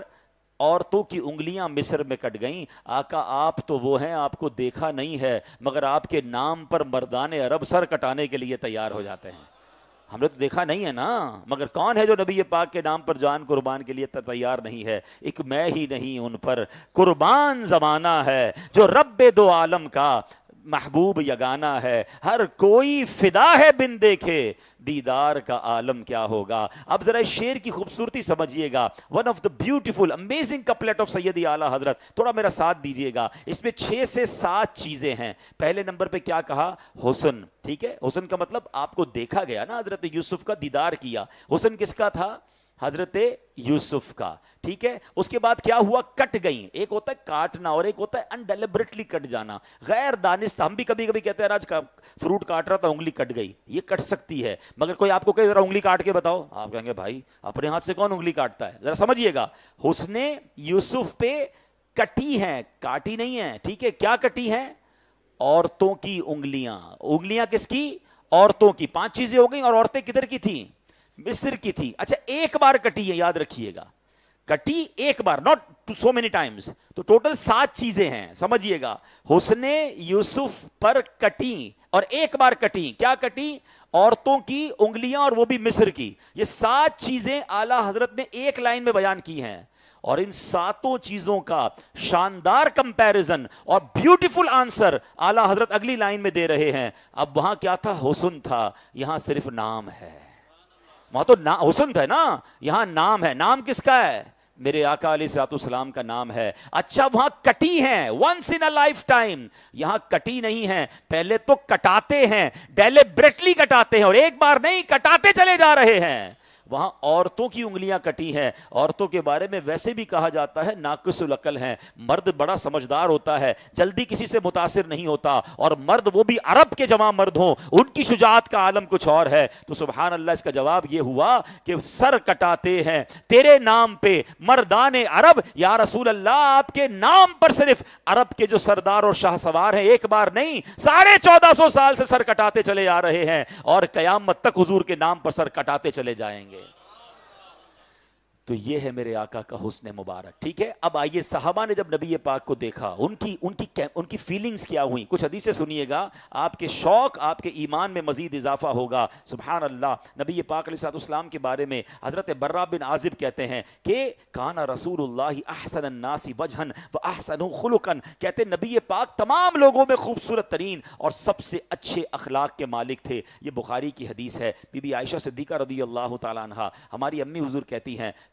عورتوں کی انگلیاں مصر میں کٹ گئیں. آقا آپ تو وہ ہیں, آپ کو دیکھا نہیں ہے, مگر آپ کے نام پر مردان عرب سر کٹانے کے لیے تیار ہو جاتے ہیں. ہم نے تو دیکھا نہیں ہے نا, مگر کون ہے جو نبی پاک کے نام پر جان قربان کے لیے تیار نہیں ہے. ایک میں ہی نہیں ان پر قربان زمانہ ہے, جو رب دو عالم کا محبوب یگانہ ہے. ہر کوئی فدا ہے بن دیکھے, دیدار کا عالم کیا ہوگا. اب ذرا شعر کی خوبصورتی سمجھیے گا. One of the beautiful amazing couplet of سیدی اعلیٰ حضرت. تھوڑا میرا ساتھ دیجیے گا. اس میں 6 سے 7 چیزیں ہیں. پہلے نمبر پہ کیا کہا, حسن. ٹھیک ہے, حسن کا مطلب آپ کو دیکھا گیا نا, حضرت یوسف کا دیدار کیا. حسن کس کا تھا, حضرت یوسف کا. ٹھیک ہے, اس کے بعد کیا ہوا, کٹ گئیں. ایک ہوتا ہے کاٹنا اور ایک ہوتا ہے انڈیلیبریٹلی کٹ جانا, غیر دانستہ. ہم بھی کبھی کبھی کہتے ہیں آج فروٹ کاٹ رہا تھا انگلی کٹ گئی. یہ کٹ سکتی ہے, مگر کوئی آپ کو کہے ذرا انگلی کاٹ کے بتاؤ, آپ کہیں گے بھائی اپنے ہاتھ سے کون انگلی کاٹتا ہے. ذرا سمجھیے گا, حسن یوسف پہ کٹی ہیں, کاٹی نہیں ہیں. ٹھیک ہے, کیا کٹی ہیں, عورتوں کی انگلیاں. انگلیاں کس کی, عورتوں کی. 5 چیزیں ہو گئیں, اور عورتیں کدھر کی تھیں, مصر کی تھی. اچھا, ایک بار کٹی ہے, یاد رکھیے گا, کٹی ایک بار, ناٹ سو مینی ٹائمز. تو ٹوٹل 7 چیزیں ہیں, سمجھیے گا. حسن یوسف پر کٹی اور ایک بار کٹی. کیا کٹی, عورتوں کی انگلیاں, اور وہ بھی مصر کی. یہ 7 چیزیں اعلیٰ حضرت نے ایک لائن میں بیان کی ہیں. اور ان 7 چیزوں کا شاندار کمپیریزن اور بیوٹیفل آنسر اعلیٰ حضرت اگلی لائن میں دے رہے ہیں. اب وہاں کیا تھا, حسن تھا, یہاں صرف نام ہے. وہاں تو حسن تھا نا, یہاں نام ہے. نام کس کا ہے, میرے آقا علیہ الصلوۃ والسلام کا نام ہے. اچھا, وہاں کٹی ہیں, once in a lifetime. یہاں کٹی نہیں ہیں, پہلے تو کٹاتے ہیں, ڈیلیبریٹلی کٹاتے ہیں, اور ایک بار نہیں, کٹاتے چلے جا رہے ہیں. وہاں عورتوں کی انگلیاں کٹی ہیں. عورتوں کے بارے میں ویسے بھی کہا جاتا ہے ناقص العقل ہیں. مرد بڑا سمجھدار ہوتا ہے, جلدی کسی سے متاثر نہیں ہوتا, اور مرد وہ بھی عرب کے جوان مرد ہوں, ان کی شجاعت کا عالم کچھ اور ہے. تو سبحان اللہ, اس کا جواب یہ ہوا کہ سر کٹاتے ہیں تیرے نام پہ مردان عرب. یا رسول اللہ, آپ کے نام پر صرف عرب کے جو سردار اور شاہ سوار ہیں ایک بار نہیں 1450 سال سے سر کٹاتے چلے آ رہے ہیں, اور قیامت تک حضور کے نام پر سر کٹاتے چلے جائیں گے. تو یہ ہے میرے آقا کا حسن مبارک. ٹھیک ہے, اب آئیے, صحابہ نے جب نبی پاک کو دیکھا, ان کی فیلنگز کیا ہوئیں. کچھ حدیثیں سنیے گا, آپ کے شوق, آپ کے ایمان میں مزید اضافہ ہوگا. سبحان اللہ. نبی پاک علیہ السلام کے بارے میں حضرت برا بن عازب کہتے ہیں کہ کان رسول اللہ احسن الناس وجہا واحسن خلقا. کہتے ہیں نبی پاک تمام لوگوں میں خوبصورت ترین اور سب سے اچھے اخلاق کے مالک تھے. یہ بخاری کی حدیث ہے. بی بی عائشہ صدیقہ رضی اللہ تعالیٰ عنہا, ہماری امی حضور کہتی ہیں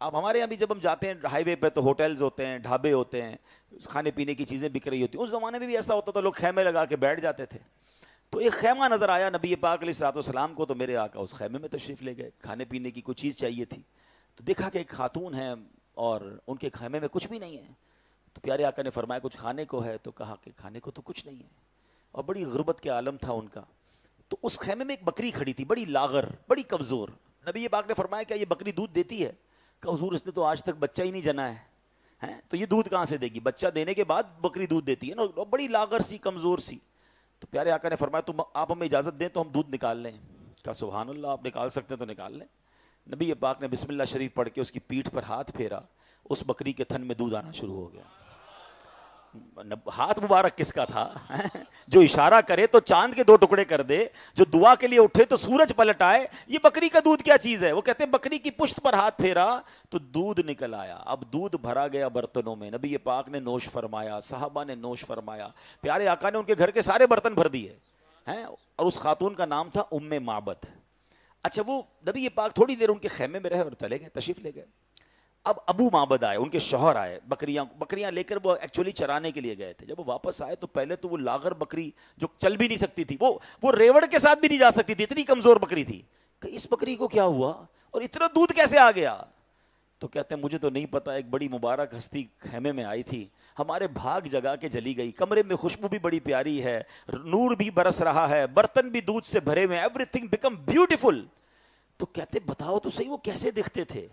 اب ہمارے یہاں بھی جب ہم جاتے ہیں ہائی وے پہ تو ہوٹلز ہوتے ہیں، ڈھابے ہوتے ہیں، کھانے پینے کی چیزیں بک رہی ہوتی ہیں. اس زمانے میں بھی ایسا ہوتا تھا، لوگ خیمے لگا کے بیٹھ جاتے تھے. تو ایک خیمہ نظر آیا نبی پاک علیہ الصلوۃ والسلام کو، تو میرے آقا اس خیمے میں تشریف لے گئے. کھانے پینے کی کوئی چیز چاہیے تھی تو دیکھا کہ ایک خاتون ہے اور ان کے خیمے میں کچھ بھی نہیں ہے. تو پیارے آقا نے فرمایا کچھ کھانے کو ہے؟ تو کہا کہ کھانے کو تو کچھ نہیں ہے، اور بڑی غربت کے عالم تھا ان کا. تو اس خیمے میں ایک بکری کھڑی تھی، بڑی لاغر، بڑی کمزور. نبی پاک نے فرمایا کیا یہ بکری دودھ دیتی ہے؟ کہ حضور اس نے تو آج تک بچہ ہی نہیں جنا ہے، تو یہ دودھ کہاں سے دے گی؟ بچہ دینے کے بعد بکری دودھ دیتی ہے نا، بڑی لاغر سی، کمزور سی. تو پیارے آقا نے فرمایا تم آپ ہمیں اجازت دیں تو ہم دودھ نکال لیں. کہا سبحان اللہ، آپ نکال سکتے ہیں تو نکال لیں. نبی پاک نے بسم اللہ شریف پڑھ کے اس کی پیٹھ پر ہاتھ پھیرا، اس بکری کے تھن میں دودھ آنا شروع ہو گیا. ہاتھ مبارک کس کا تھا؟ جو اشارہ کرے تو چاند کے 2 ٹکڑے کر دے، جو دعا کے لیے اٹھے تو سورج پلٹ آئے. یہ بکری کا دودھ کیا چیز ہے؟ وہ کہتے ہیں بکری کی پشت پر ہاتھ پھیرا تو دودھ نکل آیا. اب دودھ بھرا گیا برتنوں میں، نبی پاک نے نوش فرمایا، صحابہ نے نوش فرمایا. پیارے آقا نے ان کے گھر کے سارے برتن بھر دیے ہیں. اور اس خاتون کا نام تھا ام معبد. اچھا، وہ نبی پاک تھوڑی دیر ان کے خیمے میں رہے اور چلے گئے، تشریف لے گئے. اب ابو معبد آئے، ان کے شوہر آئے، بکریاں لے کر وہ ایکچولی چرانے کے لیے گئے تھے. جب وہ واپس آئے تو پہلے تو وہ لاغر بکری جو چل بھی نہیں سکتی تھی، وہ ریوڑ کے ساتھ بھی نہیں جا سکتی تھی، اتنی کمزور بکری تھی. کہ اس بکری کو کیا ہوا اور اتنا دودھ کیسے آ گیا؟ تو کہتے ہیں مجھے تو نہیں پتا، ایک بڑی مبارک ہستی خیمے میں آئی تھی، ہمارے بھاگ جگا کے چلی گئی. کمرے میں خوشبو بھی بڑی پیاری ہے، نور بھی برس رہا ہے، برتن بھی دودھ سے بھرے ہوئے، ایوری تھنگ بیکم بیوٹیفل. تو کہتے بتاؤ تو صحیح وہ کیسے دکھتے تھے؟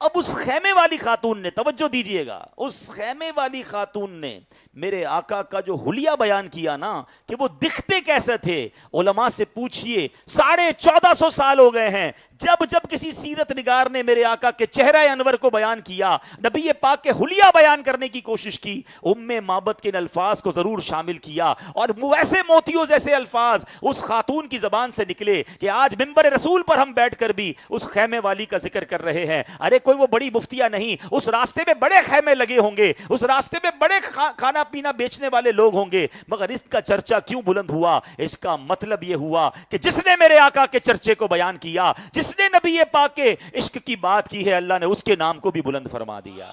اب اس خیمے والی خاتون نے، توجہ دیجئے گا، اس خیمے والی خاتون نے میرے آقا کا جو حلیہ بیان کیا نا کہ وہ دکھتے کیسے تھے. علماء سے پوچھئے، 1450 سال ہو گئے ہیں جب کسی سیرت نگار نے میرے آقا کے چہرہ انور کو بیان کیا، نبی پاک کے حلیہ بیان کرنے کی کوشش کی، ام معبد کے ان الفاظ کو ضرور شامل کیا. اور ویسے موتیوں جیسے الفاظ اس خاتون کی زبان سے نکلے کہ آج منبر رسول پر ہم بیٹھ کر بھی اس خیمے والی کا ذکر کر رہے ہیں. ارے کوئی وہ بڑی مفتیاں نہیں، اس راستے میں بڑے خیمے لگے ہوں گے، اس راستے میں بڑے کھانا پینا بیچنے والے لوگ ہوں گے، مگر اس کا چرچا کیوں بلند ہوا؟ اس کا مطلب یہ ہوا کہ جس نے میرے آقا کے چرچے کو بیان کیا، جس نے نبی پاک کے عشق کی بات کی ہے، اللہ نے اس کے نام کو بھی بلند فرما دیا.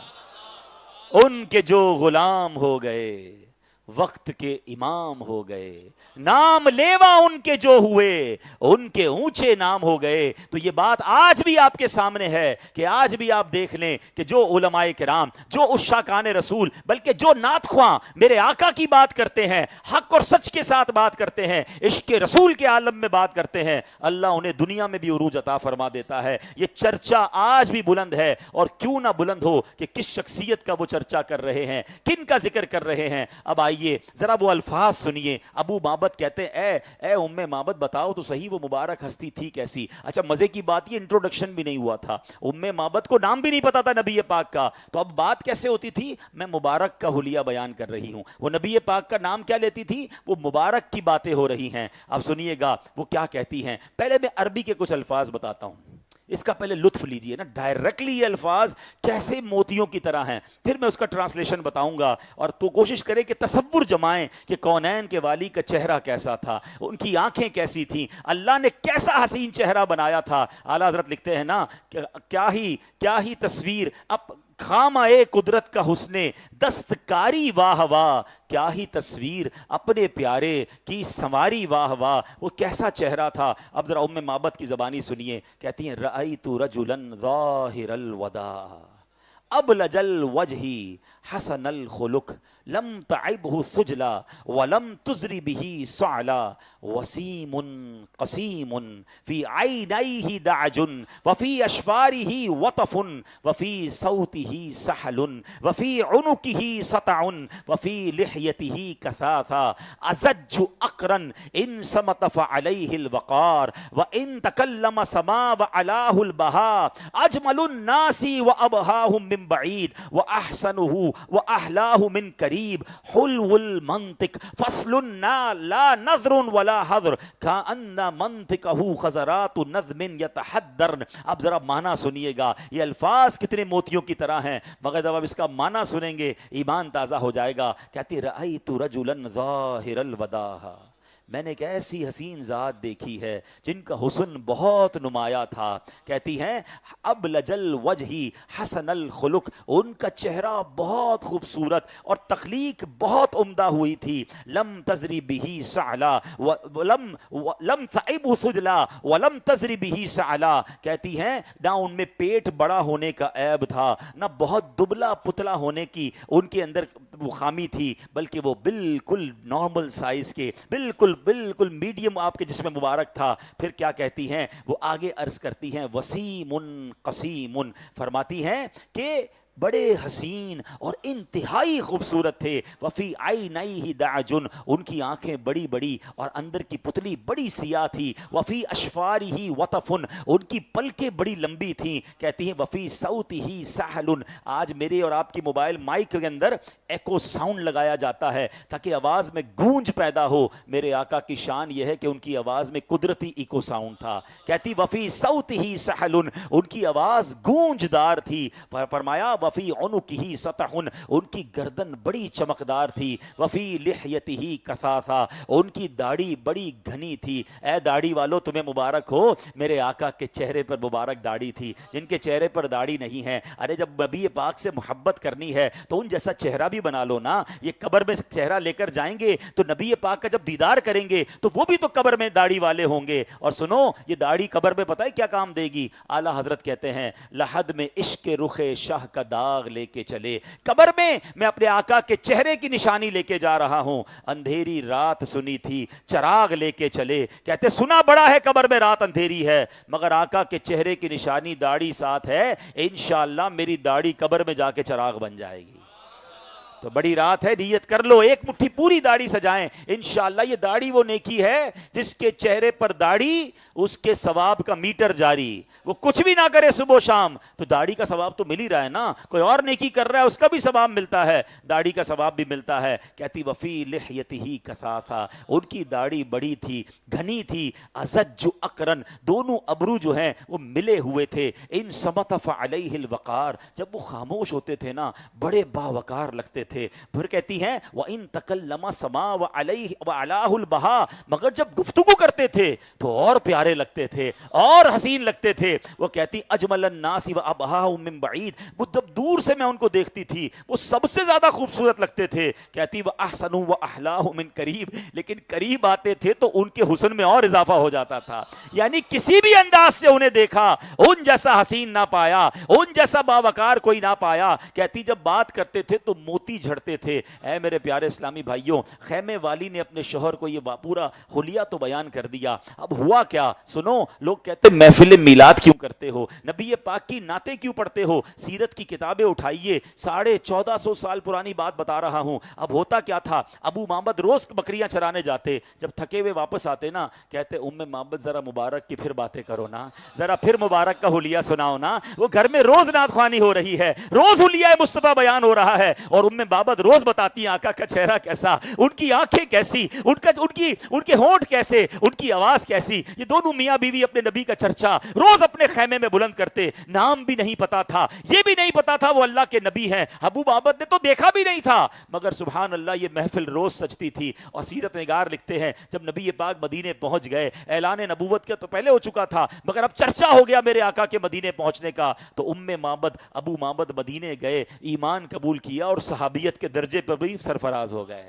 ان کے جو غلام ہو گئے وقت کے امام ہو گئے، نام لیوا ان کے جو ہوئے ان کے اونچے نام ہو گئے. تو یہ بات آج بھی آپ کے سامنے ہے کہ آج بھی آپ دیکھ لیں کہ جو علماء کرام، جو عشاقان رسول، بلکہ جو نعت خواں میرے آقا کی بات کرتے ہیں، حق اور سچ کے ساتھ بات کرتے ہیں، عشق رسول کے عالم میں بات کرتے ہیں، اللہ انہیں دنیا میں بھی عروج عطا فرما دیتا ہے. یہ چرچا آج بھی بلند ہے، اور کیوں نہ بلند ہو کہ کس شخصیت کا وہ چرچا کر رہے ہیں، کن کا ذکر کر رہے ہیں. اب آئیے ذرا وہ الفاظ سنیے. ابو معبد کہتے ہیں اے ام معبد بتاؤ تو صحیح وہ مبارک ہستی تھی کیسی؟ اچھا مزے کی بات یہ انٹروڈکشن بھی نہیں ہوا تھا، ام معبد کو نام بھی نہیں پتا تھا نبی پاک کا. تو اب بات کیسے ہوتی تھی؟ میں مبارک کا حلیہ بیان کر رہی ہوں، وہ نبی پاک کا نام کیا لیتی تھی؟ وہ مبارک کی باتیں ہو رہی ہیں. اب سنیے گا وہ کیا کہتی ہیں. پہلے میں عربی کے کچھ الفاظ بتاتا ہوں، اس کا پہلے لطف لیجئے نا. ڈائریکٹلی یہ الفاظ کیسے موتیوں کی طرح ہیں، پھر میں اس کا ٹرانسلیشن بتاؤں گا. اور تو کوشش کریں کہ تصور جمائیں کہ کونین کے والی کا چہرہ کیسا تھا، ان کی آنکھیں کیسی تھیں، اللہ نے کیسا حسین چہرہ بنایا تھا. اعلیٰ حضرت لکھتے ہیں نا کہ کیا ہی تصویر، اب خامہ قدرت کا حسن دستکاری واہ واہ، کیا ہی تصویر اپنے پیارے کی سنواری واہ واہ. وہ کیسا چہرہ تھا. اب ذرا ام معبد کی زبانی سنیے. کہتی ہیں رأیت رجلا ظاہر الوداع ابلج الوجہ حسن الخلق لم تعبه سجلا ولم تزر به صعلا وسیم قسیم فی عینیہ دعج وفی اشفارہ وطف وفی صوتہ سحل وفی عنقہ سطع وفی لحیتہ کثاثا ازج اقرن ان صمت فعلیہ الوقار وان تکلم سما وعلاہ البہا اجمل الناس وابہاہم من بعید واحسنہ واحلاہ من قریب حلو المنطق فصل لا نظر ولا حضر کأن منطقہ خزرات نظم یتحدرن. اب ذرا معنی سنیے گا، یہ الفاظ کتنے موتیوں کی طرح ہیں، مگر جب آپ اس کا معنی سنیں گے ایمان تازہ ہو جائے گا. کہتی رأیت رجلا ظاہر الوداع، میں نے ایک ایسی حسین ذات دیکھی ہے جن کا حسن بہت نمایاں تھا. کہتی ہیں اب لجل وجہی حسن الخلق, ان کا چہرہ بہت خوبصورت اور تخلیق بہت عمدہ ہوئی تھی. لم تزری بہی سعلا لم تعب سجلا ولم تزری بہی سعلا. کہتی ہیں نہ ان میں پیٹ بڑا ہونے کا عیب تھا, نہ بہت دبلا پتلا ہونے کی ان کے اندر وہ خامی تھی, بلکہ وہ بالکل نارمل سائز کے, بالکل بالکل میڈیم آپ کے جسم مبارک تھا. پھر کیا کہتی ہیں, وہ آگے عرض کرتی ہیں وسیم قسیم, فرماتی ہیں کہ بڑے حسین اور انتہائی خوبصورت تھے. وفی عینیہ دعجن, ان کی آنکھیں بڑی بڑی اور اندر کی پتلی بڑی سیاہ تھی. وفی اشفارہ وطفن, ان کی پلکیں بڑی لمبی تھیں. کہتی ہیں وفی صوتہ سحل, آج میرے اور آپ کی موبائل مائک کے اندر ایکو ساؤنڈ لگایا جاتا ہے تاکہ آواز میں گونج پیدا ہو. میرے آقا کی شان یہ ہے کہ ان کی آواز میں قدرتی ایکو ساؤنڈ تھا. کہتی وفی صوتہ سحل, ان کی آواز گونجدار تھی. فرمایا وفی عنقہ سطح, ان کی گردن بڑی چمکدار تھی. وفی لحیتہ کثافہ, ان کی داڑھی بڑی گھنی تھی. اے داڑھی والو تمہیں مبارک ہو, میرے آقا کے چہرے پر مبارک داڑھی تھی. جن کے چہرے پر داڑھی نہیں ہے, ارے جب نبی پاک سے محبت کرنی ہے تو ان جیسا چہرہ بھی بنا لو نا. یہ قبر میں چہرہ لے کر جائیں گے تو نبی پاک کا جب دیدار کریں گے تو وہ بھی تو قبر میں داڑھی والے ہوں گے. اور سنو, یہ داڑھی قبر میں پتہ ہے کیا کام دے گی؟ اعلیٰ حضرت کہتے ہیں لحد میں عشق رخ شاہ کا داغ لے کے چلے, قبر میں اپنے آقا کے چہرے کی نشانی لے کے جا رہا ہوں. اندھیری رات سنی تھی, چراغ لے کے چلے. کہتے سنا بڑا ہے قبر میں رات اندھیری ہے, مگر آقا کے چہرے کی نشانی داڑھی ساتھ ہے. انشاءاللہ میری داڑھی قبر میں جا کے چراغ بن جائے گی. تو بڑی رات ہے, نیت کر لو, ایک مٹھی پوری داڑھی سجائیں. انشاءاللہ یہ داڑھی وہ نیکی ہے جس کے چہرے پر داڑھی, اس کے ثواب کا میٹر جاری. وہ کچھ بھی نہ کرے صبح و شام تو داڑھی کا ثواب تو مل ہی رہا ہے نا. کوئی اور نیکی کر رہا ہے اس کا بھی ثواب ملتا ہے, داڑھی کا ثواب بھی ملتا ہے. کہتی وفی لحیتہ کثافہ, ان کی داڑھی بڑی تھی, گھنی تھی. ازج اقرن, دونوں ابرو جو ہیں وہ ملے ہوئے تھے. ان صمت فعلیہ الوقار, جب وہ خاموش ہوتے تھے نا بڑے باوقار لگتے تھے. پھر کہتی ہیں وَإِن تَكَلَّمَ سَمَا وَعَلَيْهِ وَعَلَاهُ الْبَهَا, مگر جب گفتگو کرتے تھے تو اور پیارے لگتے تھے, اور حسین لگتے تھے. وہ کہتی اجمل الناس وَأَبْهَاهُم مِّن بَعِيدٍ, وہ جب دور سے میں ان کو دیکھتی تھی وہ سب سے زیادہ خوبصورت لگتے تھے. کہتی وَأَحْسَنُ وَأَحْلَاهُ مِن قَرِيبٍ, لیکن قریب آتے تھے تو ان کے حسن میں اور اضافہ ہو جاتا تھا. یعنی کسی بھی انداز سے انہیں دیکھا ان جیسا حسین نہ پایا, ان جیسا باوقار کوئی نہ پایا. کہتی جب بات کرتے تھے تو موتی جھڑتے تھے. اے میرے پیارے اسلامی بھائیوں, خیمے والی نے اپنے شوہر کو یہ پورا حلیہ تو بیان کر دیا. اب ہوا کیا سنو, لوگ کہتے ہیں محفل میلاد کیوں کرتے ہو, نبی پاک کی نعتیں کیوں پڑھتے ہو, سیرت کی کتابیں اٹھائیے. 1450 سال پرانی بات بتا رہا ہوں. اب ہوتا کیا تھا, ابو محمد روز بکریاں چرانے جاتے, جب تھکے ہوئے واپس آتے نا کہتے محمد ذرا مبارک کی پھر باتیں کرو نا, ذرا پھر مبارک کا حلیہ سناؤ نا. وہ گھر میں روز نعت خوانی ہو رہی ہے, روز حلیہ مصطفیٰ بیان ہو رہا ہے, اور بابت روز بتاتی ہیں آقا کا چہرہ کیسا, ان کی آنکھیں کیسی, ان کے ہونٹ کیسے, ان کی آواز کیسی. یہ دونوں میاں بیوی اپنے نبی کا چرچا روز اپنے خیمے میں بلند کرتے. نام بھی نہیں پتا تھا, یہ بھی نہیں پتا تھا وہ اللہ کے نبی ہیں. ابو بابت نے تو دیکھا بھی نہیں تھا, مگر سبحان اللہ یہ محفل روز سجتی تھی. اور سیرت نگار لکھتے ہیں جب نبی پاک مدینے پہنچ گئے, اعلان نبوت کا تو پہلے ہو چکا تھا مگر اب چرچا ہو گیا میرے آقا کے مدینے پہنچنے کا, تو ابو معبد مدینے گئے, ایمان قبول کیا اور صحابیت کے درجے پر بھی سرفراز ہو گئے.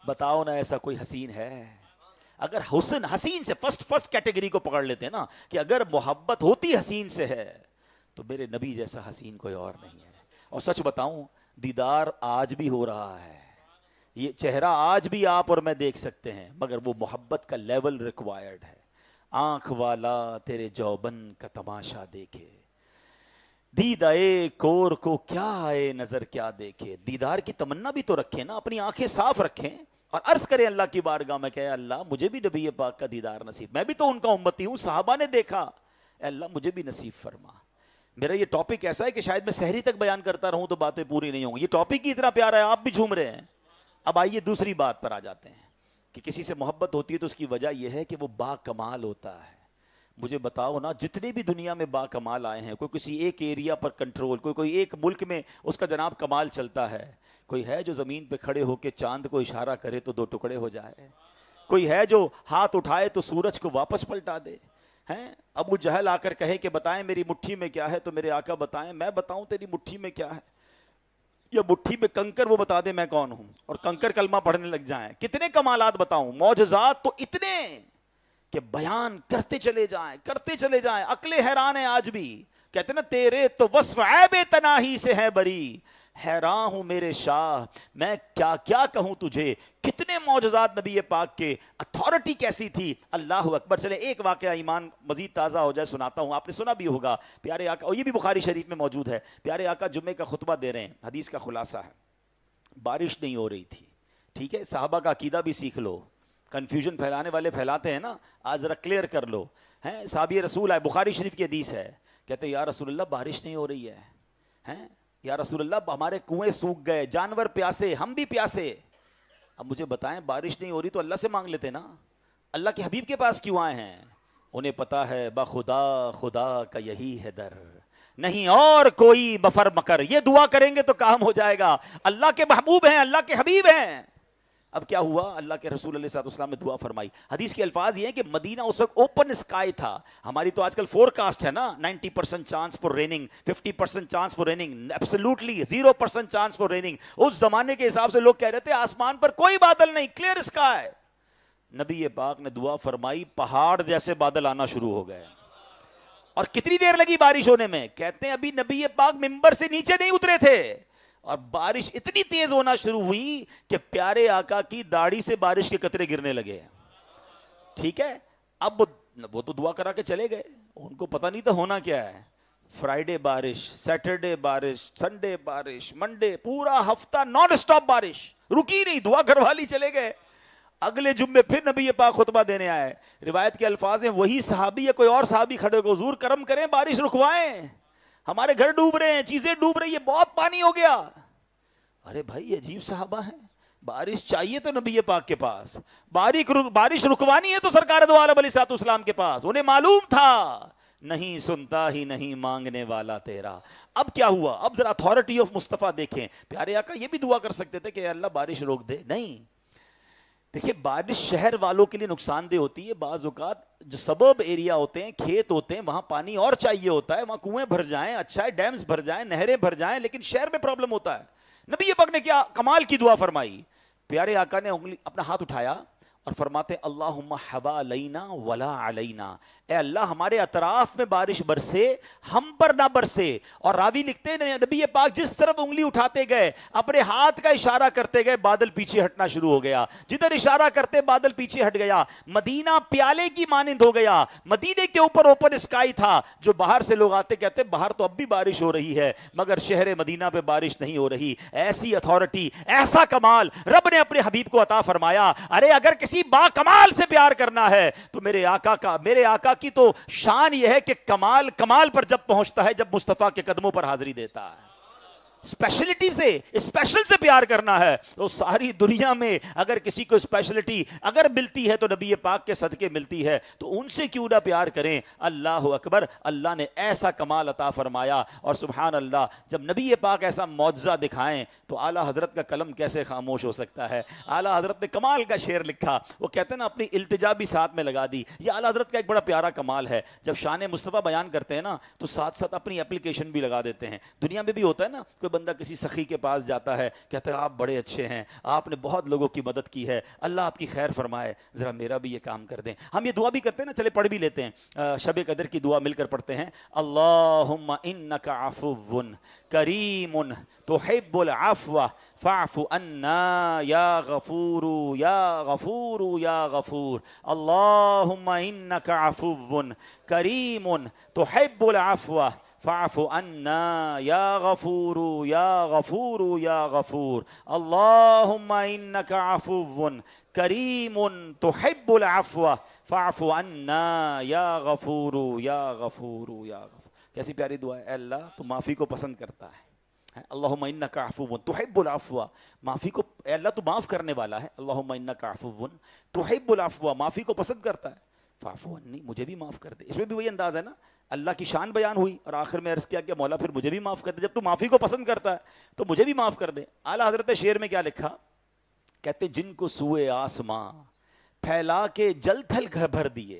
بتاؤ نا ایسا کوئی حسین ہے؟ اگر حسین سے فرسٹ کیٹیگری کو پکڑ لیتے نا کہ اگر محبت ہوتی حسین سے ہے تو میرے نبی جیسا حسین کوئی اور نہیں ہے. اور سچ بتاؤں دیدار آج بھی ہو رہا ہے, یہ چہرہ آج بھی آپ اور میں دیکھ سکتے ہیں, مگر وہ محبت کا لیول ریکوائرڈ ہے. آنکھ والا تیرے جوبن کا تماشا دیکھے, دیدائے کور کو کیا آئے نظر کیا دیکھے. دیدار کی تمنا بھی تو رکھیں نا, اپنی آنکھیں صاف رکھیں اور عرض کریں اللہ کی بارگاہ میں کہ اللہ مجھے بھی نبی پاک کا دیدار نصیب, میں بھی تو ان کا امتی ہوں, صحابہ نے دیکھا, اے اللہ مجھے بھی نصیب فرما. میرا یہ ٹاپک ایسا ہے کہ شاید میں سحری تک بیان کرتا رہوں تو باتیں پوری نہیں ہوں گی. یہ ٹاپک ہی اتنا پیارا ہے, آپ بھی جھوم رہے ہیں. اب آئیے دوسری بات پر آ جاتے ہیں کہ کسی سے محبت ہوتی ہے تو اس کی وجہ یہ ہے کہ وہ با کمال ہوتا ہے. مجھے بتاؤ نا، جتنے بھی دنیا میں با کمال آئے ہیں، کوئی کسی ایک ایریا پر کنٹرول، کوئی ایک ملک میں اس کا جناب کمال چلتا ہے، کوئی ہے جو زمین پہ کھڑے ہو کے چاند کو اشارہ کرے تو 2 ٹکڑے ہو جائے، کوئی ہے جو ہاتھ اٹھائے تو سورج کو واپس پلٹا دے ہیں؟ ابو جہل آ کر کہے کہ بتائیں میری مٹھی میں کیا ہے، تو میرے آقا بتائیں، میں بتاؤں تیری مٹھی میں کیا ہے، یا مٹھی میں کنکر وہ بتا دے میں کون ہوں، اور کنکر کلمہ پڑھنے لگ جائیں؟ کتنے کمالات بتاؤں، معجزات تو اتنے کہ بیان کرتے چلے جائیں، عقلیں حیران ہیں آج بھی، کہتے ہیں نا تیرے تو وصف عیب تناہی سے ہے بری، حیران ہوں میرے شاہ میں کیا کیا کہوں تجھے، کتنے معجزات نبی پاک کے، اتھارٹی کیسی تھی، اللہ اکبر۔ چلے ایک واقعہ ایمان مزید تازہ ہو جائے سناتا ہوں، آپ نے سنا بھی ہوگا، پیارے آقا، اور یہ بھی بخاری شریف میں موجود ہے، پیارے آقا جمعے کا خطبہ دے رہے ہیں، حدیث کا خلاصہ ہے، بارش نہیں ہو رہی تھی، ٹھیک ہے، صحابہ کا عقیدہ بھی سیکھ لو، کنفیوژن پھیلانے والے پھیلاتے ہیں نا، آج ذرا کلیئر کر لو، ہیں صحابی رسول آئے، بخاری شریف کی حدیث ہے، کہتے ہیں یا رسول اللہ بارش نہیں ہو رہی ہے، ہیں یا رسول اللہ ہمارے کنویں سوکھ گئے، جانور پیاسے، ہم بھی پیاسے، اب مجھے بتائیں بارش نہیں ہو رہی تو اللہ سے مانگ لیتے نا، اللہ کے حبیب کے پاس کیوں آئے ہیں؟ انہیں پتا ہے بخدا خدا کا یہی ہے در، نہیں اور کوئی بفر مکر، یہ دعا کریں گے تو کام ہو جائے گا، اللہ کے محبوب ہیں، اللہ کے حبیب ہیں۔ اب کیا ہوا، اللہ کے رسول علیہ السلام نے دعا فرمائی، حدیث کے الفاظ یہ ہیں کہ مدینہ اس وقت اوپن اسکائی تھا، ہماری تو آج کل فور کاسٹ ہے نا، 90% chance for raining, 50% chance for raining, absolutely 0% chance for raining, اس زمانے کے حساب سے لوگ کہہ رہے تھے آسمان پر کوئی بادل نہیں، کلیئر اسکائی، نبی پاک نے دعا فرمائی، پہاڑ جیسے بادل آنا شروع ہو گئے، اور کتنی دیر لگی بارش ہونے میں؟ کہتے ہیں ابھی نبی پاک ممبر سے نیچے نہیں اترے تھے اور بارش اتنی تیز ہونا شروع ہوئی کہ پیارے آقا کی داڑھی سے بارش کے قطرے گرنے لگے، ٹھیک ہے، اب وہ تو دعا کرا کے چلے گئے، ان کو پتہ نہیں تھا ہونا کیا ہے، فرائیڈے بارش، سیٹرڈے بارش، سنڈے بارش، منڈے، پورا ہفتہ نان سٹاپ بارش، رکی نہیں، دعا کروا لی، چلے گئے۔ اگلے جمعے پھر نبی پاک خطبہ دینے آئے، روایت کے الفاظ ہیں وہی صحابی یا کوئی اور صحابی کھڑے ہو، حضور کرم کریں بارش رکوائیں، ہمارے گھر ڈوب رہے ہیں، چیزیں ڈوب رہی ہیں، بہت پانی ہو گیا۔ ارے بھائی یہ عجیب صحابہ ہیں، بارش چاہیے تو نبی پاک کے پاس، بارش رکوانی ہے تو سرکار دو عالم علیہ السلام کے پاس، انہیں معلوم تھا نہیں سنتا ہی نہیں مانگنے والا تیرا۔ اب کیا ہوا، اب ذرا اتھارٹی آف مصطفیٰ دیکھیں، پیارے آقا یہ بھی دعا کر سکتے تھے کہ اللہ بارش روک دے، نہیں، دیکھیں بارش شہر والوں کے لیے نقصان دہ ہوتی ہے، بعض اوقات جو سبب ایریا ہوتے ہیں، کھیت ہوتے ہیں، وہاں پانی اور چاہیے ہوتا ہے، وہاں کنویں بھر جائیں، اچھا ہے ڈیمز بھر جائیں، نہریں بھر جائیں، لیکن شہر میں پرابلم ہوتا ہے۔ نبی پاک نے کیا کمال کی دعا فرمائی، پیارے آقا نے اپنا ہاتھ اٹھایا اور فرماتے اللہم حوالینا ولا علینا، اے اللہ ہمارے اطراف میں بارش برسے، ہم پر نہ برسے۔ اور راوی لکھتے ہیں نبی پاک جس طرف انگلی اٹھاتے گئے، اپنے ہاتھ کا اشارہ کرتے گئے، بادل پیچھے ہٹنا شروع ہو گیا، جدھر اشارہ کرتے بادل پیچھے ہٹ گیا، مدینہ پیالے کی مانند ہو گیا، مدینے کے اوپر اوپن اسکائی تھا، جو باہر سے لوگ آتے کہتے باہر تو اب بھی بارش ہو رہی ہے مگر شہر مدینہ پہ بارش نہیں ہو رہی۔ ایسی اتھارٹی، ایسا کمال رب نے اپنے حبیب کو عطا فرمایا۔ ارے اگر کسی با کمال سے پیار کرنا ہے تو میرے آقا کی تو شان یہ ہے کہ کمال پر جب پہنچتا ہے، جب مصطفیٰ کے قدموں پر حاضری دیتا ہے، اسپیشلٹی سے، اسپیشل سے پیار کرنا ہے تو ساری دنیا میں اگر کسی کو اسپیشلٹی اگر ملتی ہے تو نبی پاک کے صدقے ملتی ہے، تو ان سے کیوں نہ پیار کریں۔ اللہ اکبر، اللہ نے ایسا کمال عطا فرمایا، اور سبحان اللہ جب نبی پاک ایسا معجزہ دکھائیں تو اعلیٰ حضرت کا قلم کیسے خاموش ہو سکتا ہے۔ اعلیٰ حضرت نے کمال کا شعر لکھا، وہ کہتے ہیں نا اپنی التجا بھی ساتھ میں لگا دی۔ یہ اعلیٰ حضرت کا ایک بڑا پیارا کمال ہے، جب شان مصطفیٰ بیان کرتے ہیں نا تو ساتھ ساتھ اپنی اپلیکیشن بھی لگا دیتے ہیں۔ دنیا میں بھی ہوتا ہے نا، کوئی بندہ کسی سخی کے پاس جاتا ہے، کہتا ہے آپ بڑے اچھے ہیں، آپ نے بہت لوگوں کی مدد کی ہے، اللہ آپ کی خیر فرمائے، ذرا میرا بھی یہ کام کر دیں۔ ہم یہ دعا بھی کرتے ہیں نا، چلے پڑھ بھی لیتے ہیں، شب قدر کی دعا مل کر پڑھتے ہیں، اللہم انک عفو کریم تحب العفو فاعف عنا یا غفور یا غفور یا غفور، اللہم انک عفو کریم تحب العفو فاعف عنا یا غفور یا غفور یا غفور، اللہم انک عفو کریم تحب العفو فاعف عنا یا غفور یا غفور یا غفور۔ کیسی پیاری دعا ہے، اے اللہ تو معافی کو پسند کرتا ہے، اللہم انک عفو تحب العفو، معافی کو، اے اللہ تو معاف کرنے والا ہے، اللہم انک عفو تحب العفو، معافی کو پسند کرتا ہے۔ فاعف عنی، مجھے بھی معاف کر دے. اس میں بھی وہی انداز ہے نا, اللہ کی شان بیان ہوئی اور آخر میں عرض کیا کہ مولا پھر مجھے بھی معاف کر دے, جب تو معافی کو پسند کرتا ہے تو مجھے بھی معاف کر دے. اعلیٰ حضرت شعر میں کیا لکھا, کہتے جن کو سوئے آسماں پھیلا کے جل تھل گھر بھر دیے.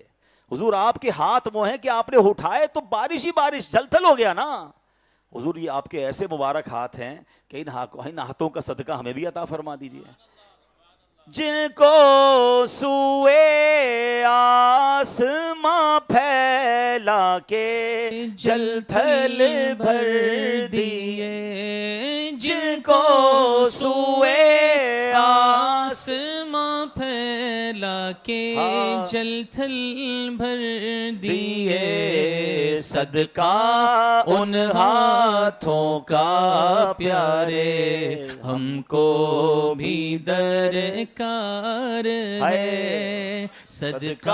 حضور آپ کے ہاتھ وہ ہیں کہ آپ نے اٹھائے تو بارش ہی بارش, جل تھل ہو گیا نا. حضور یہ آپ کے ایسے مبارک ہاتھ ہیں کہ ان ہاتھوں کا صدقہ ہمیں بھی عطا فرما دیجیے. جن کو سوئے آسماں پھیلا کے جل تھل بھر دیے, جن کو سوئے آسماں پھیلا کے جل تھل بھر دیے, صدقہ ان ہاتھوں کا پیارے ہم کو بھی درکار ہے, صدقہ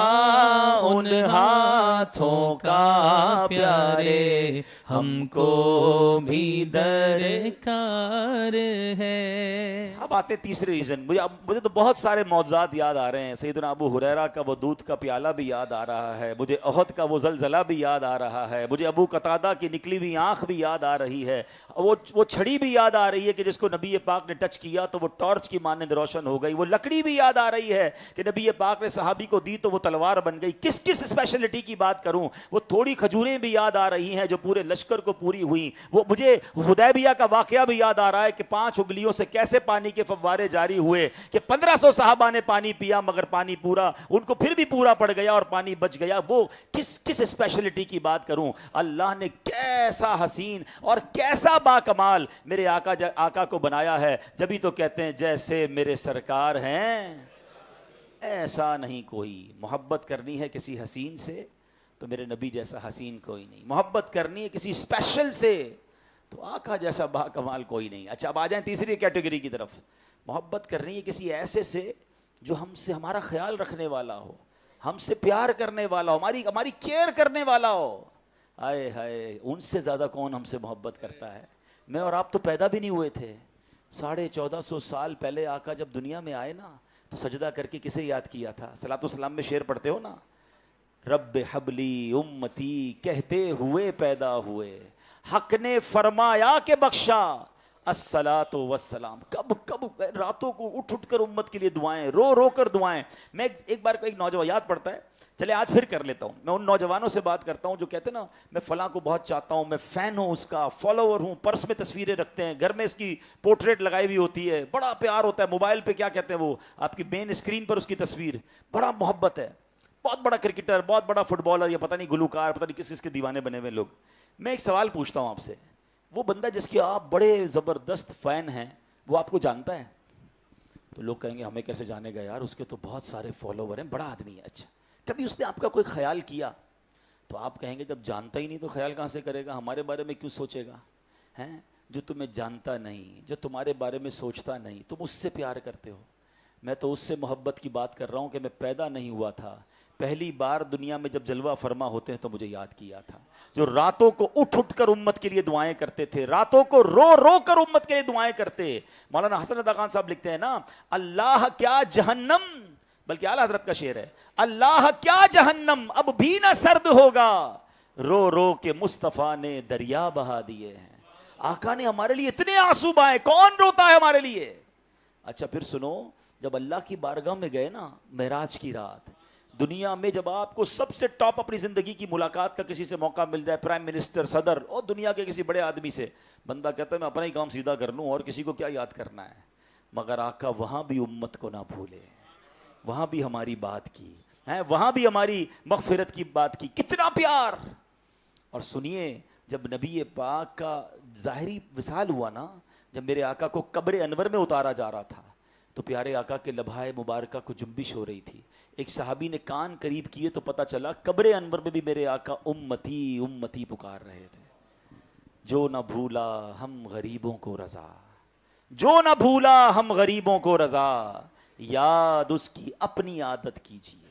ان ہاتھوں کا پیارے ہم کو بھی درکار ہے. اب آتے تیسرے ریزن. مجھے تو بہت سارے معجزات یاد آ رہے ہیں. سیدنا ابو ہریرہ کا وہ دودھ کا پیالہ بھی یاد آ رہا ہے, مجھے احد کا وہ زلزلہ بھی یاد آ رہا ہے, مجھے ابو قتادہ کی نکلی ہوئی آنکھ بھی یاد آ رہی ہے, وہ چھڑی بھی یاد آ رہی ہے کہ جس کو نبی پاک نے ٹچ کیا تو وہ ٹارچ کی مانند روشن ہو گئی, وہ لکڑی بھی یاد آ رہی ہے کہ نبی پاک نے صحابی کو دی تو وہ تلوار بن گئی. کس کس اسپیشلٹی کی بات کروں, وہ تھوڑی کھجوریں بھی یاد آ رہی ہیں جو پورے لشکر کو پوری ہوئی, وہ مجھے حدیبیہ کا واقعہ بھی یاد آ رہا ہے کہ 5 انگلیوں سے کیسے پانی کے فوارے جاری ہوئے کہ 1500 صحابہ نے پانی پیا مگر پانی پورا ان کو پھر بھی پورا پڑ گیا اور پانی بچ گیا. وہ کس اسپیشلٹی کی بات کروں. اللہ نے کیسا حسین اور کیسا با کمال میرے آقا کو بنایا ہے, جبھی تو کہتے ہیں جیسے میرے سرکار ہیں ایسا نہیں کوئی. محبت کرنی ہے کسی حسین سے تو میرے نبی جیسا حسین کوئی نہیں. محبت کرنی ہے کسی اسپیشل سے تو آقا جیسا با کمال کوئی نہیں. اچھا اب آ جائیں تیسری کیٹیگری کی طرف. محبت کرنی ہے کسی ایسے سے جو ہم سے ہمارا خیال رکھنے والا ہو, ہم سے پیار کرنے والا ہو, ہماری کیئر کرنے والا ہو. آئے ہائے, ان سے زیادہ کون ہم سے محبت کرتا ہے. میں اور آپ تو پیدا بھی نہیں ہوئے تھے. 1450 سال پہلے آقا جب دنیا میں آئے نا تو سجدہ کر کے کسے یاد کیا تھا؟ صلاۃ والسلام میں شعر پڑھتے ہو نا, رب حبلی امتی کہتے ہوئے پیدا ہوئے, حق نے فرمایا کہ بخشا الصلاۃ والسلام. کب راتوں کو اٹھ کر امت کے لیے دعائیں, رو کر دعائیں. میں ایک بار ایک نوجوان یاد پڑتا ہے, چلے آج پھر کر لیتا ہوں. میں ان نوجوانوں سے بات کرتا ہوں جو کہتے ہیں نا میں فلاں کو بہت چاہتا ہوں, میں فین ہوں اس کا, فالوور ہوں, پرس میں تصویریں رکھتے ہیں, گھر میں اس کی پورٹریٹ لگائی ہوئی ہوتی ہے, بڑا پیار ہوتا ہے, موبائل پہ کیا کہتے ہیں وہ آپ کی مین اسکرین پر اس کی تصویر, بڑا محبت ہے. بہت بڑا کرکٹر, بہت بڑا فٹ بالر, یا پتہ نہیں گلوکار, پتہ نہیں کس کے دیوانے بنے ہوئے لوگ. میں ایک سوال پوچھتا ہوں آپ سے, وہ بندہ جس کے آپ بڑے زبردست فین ہیں وہ آپ کو جانتا ہے؟ تو لوگ کہیں گے ہمیں کیسے جانے گا یار, اس کے تو بہت سارے فالوور ہیں, بڑا آدمی ہے. اچھا کبھی اس نے آپ کا کوئی خیال کیا؟ تو آپ کہیں گے جب جانتا ہی نہیں تو خیال کہاں سے کرے گا, ہمارے بارے میں کیوں سوچے گا ہیں؟ جو تمہیں جانتا نہیں, جو تمہارے بارے میں سوچتا نہیں, تم اس سے پیار کرتے ہو. میں تو اس سے محبت کی بات کر رہا ہوں کہ میں پیدا نہیں ہوا تھا, پہلی بار دنیا میں جب جلوہ فرما ہوتے ہیں تو مجھے یاد کیا تھا, جو راتوں کو اٹھ کر امت کے لیے دعائیں کرتے تھے, راتوں کو رو کر امت کے لیے دعائیں کرتے. مولانا حسن ادا خان صاحب لکھتے ہیں نا, اللہ کیا جہنم, بلکہ اعلیٰ حضرت کا شعر ہے, اللہ کیا جہنم اب بھی نہ سرد ہوگا, رو کے مصطفیٰ نے دریا بہا دیے ہیں. آقا نے ہمارے لیے اتنے آنسو بہائے, کون روتا ہے ہمارے لیے. اچھا پھر سنو, جب اللہ کی بارگاہ میں گئے نا معراج کی رات, دنیا میں جب آپ کو سب سے ٹاپ اپنی زندگی کی ملاقات کا کسی سے موقع مل جائے, پرائم منسٹر, صدر اور دنیا کے کسی بڑے آدمی سے, بندہ کہتا ہے میں اپنا ہی کام سیدھا کر لوں اور کسی کو کیا یاد کرنا ہے. مگر آقا وہاں بھی امت کو نہ بھولے, وہاں بھی ہماری بات کی ہے, وہاں بھی ہماری مغفرت کی بات کی. کتنا پیار. اور سنیے, جب نبی پاک کا ظاہری وصال ہوا نا, جب میرے آقا کو قبر انور میں اتارا جا رہا تھا تو پیارے آقا کے لبھائے مبارکہ کو جنبش ہو رہی تھی. ایک صحابی نے کان قریب کیے تو پتہ چلا قبر انور میں بھی میرے آقا امتی امتی پکار رہے تھے. جو نہ بھولا ہم غریبوں کو رضا, جو نہ بھولا ہم غریبوں کو رضا, یاد اس کی اپنی عادت کیجیے.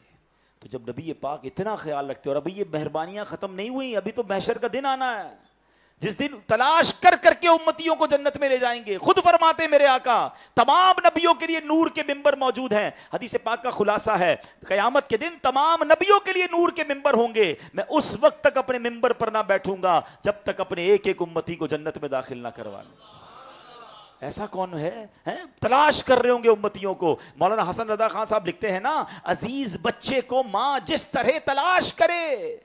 تو جب نبی پاک اتنا خیال رکھتے, اور ابھی یہ مہربانیاں ختم نہیں ہوئی, ابھی تو محشر کا دن آنا ہے, جس دن تلاش کر کر کے امتیوں کو جنت میں لے جائیں گے. خود فرماتے میرے آقا تمام نبیوں کے لیے نور کے ممبر موجود ہیں. حدیث پاک کا خلاصہ ہے قیامت کے دن تمام نبیوں کے لیے نور کے ممبر ہوں گے. میں اس وقت تک اپنے ممبر پر نہ بیٹھوں گا جب تک اپنے ایک ایک امتی کو جنت میں داخل نہ کروا لوں. ایسا کون ہے تلاش کر رہے ہوں گے امتیوں کو. مولانا حسن رضا خان صاحب لکھتے ہیں نا, عزیز بچے کو ماں جس طرح تلاش کرے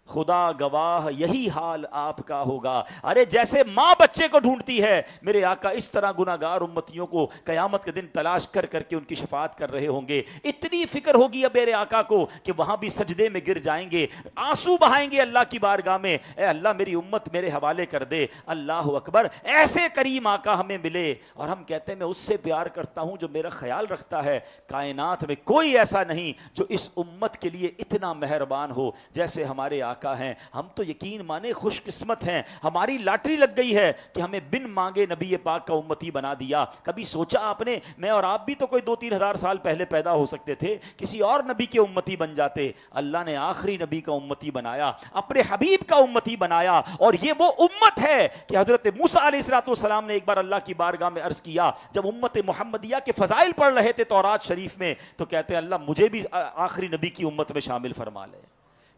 خدا گواہ یہی حال آپ کا ہوگا. ارے جیسے ماں بچے کو ڈھونڈتی ہے میرے آقا اس طرح گناہگار امتیوں کو قیامت کے دن تلاش کر کر کے ان کی شفاعت کر رہے ہوں گے. اتنی فکر ہوگی اب میرے آقا کو کہ وہاں بھی سجدے میں گر جائیں گے, آنسو بہائیں گے اللہ کی بارگاہ میں, اے اللہ میری امت میرے حوالے کر دے. اللہ اکبر, ایسے کریم آقا ہمیں ملے اور ہم کہتے ہیں میں اس سے پیار کرتا ہوں جو میرا خیال رکھتا ہے. کائنات میں کوئی ایسا نہیں جو اس امت کے لیے اتنا مہربان ہو جیسے ہمارے آقا ہیں. ہم تو یقین مانے خوش قسمت ہیں, ہماری لاٹری لگ گئی ہے کہ ہمیں بن مانگے نبی پاک کا امتی بنا دیا. کبھی سوچا آپ نے میں اور آپ بھی تو کوئی 2-3 ہزار سال پہلے پیدا ہو سکتے تھے, کسی اور نبی کے امتی بن جاتے. اللہ نے آخری نبی کا امتی بنایا, اپنے حبیب کا امتی بنایا. اور یہ وہ امت ہے کہ حضرت موسیٰ علیہ السلام نے ایک بار اللہ کی بارگاہ میں عرض کیا جب امت محمدیہ کے فضائل پڑھ رہے تھے تورات شریف میں, تو کہتے ہیں اللہ مجھے بھی آخری نبی کی امت میں شامل فرما لے.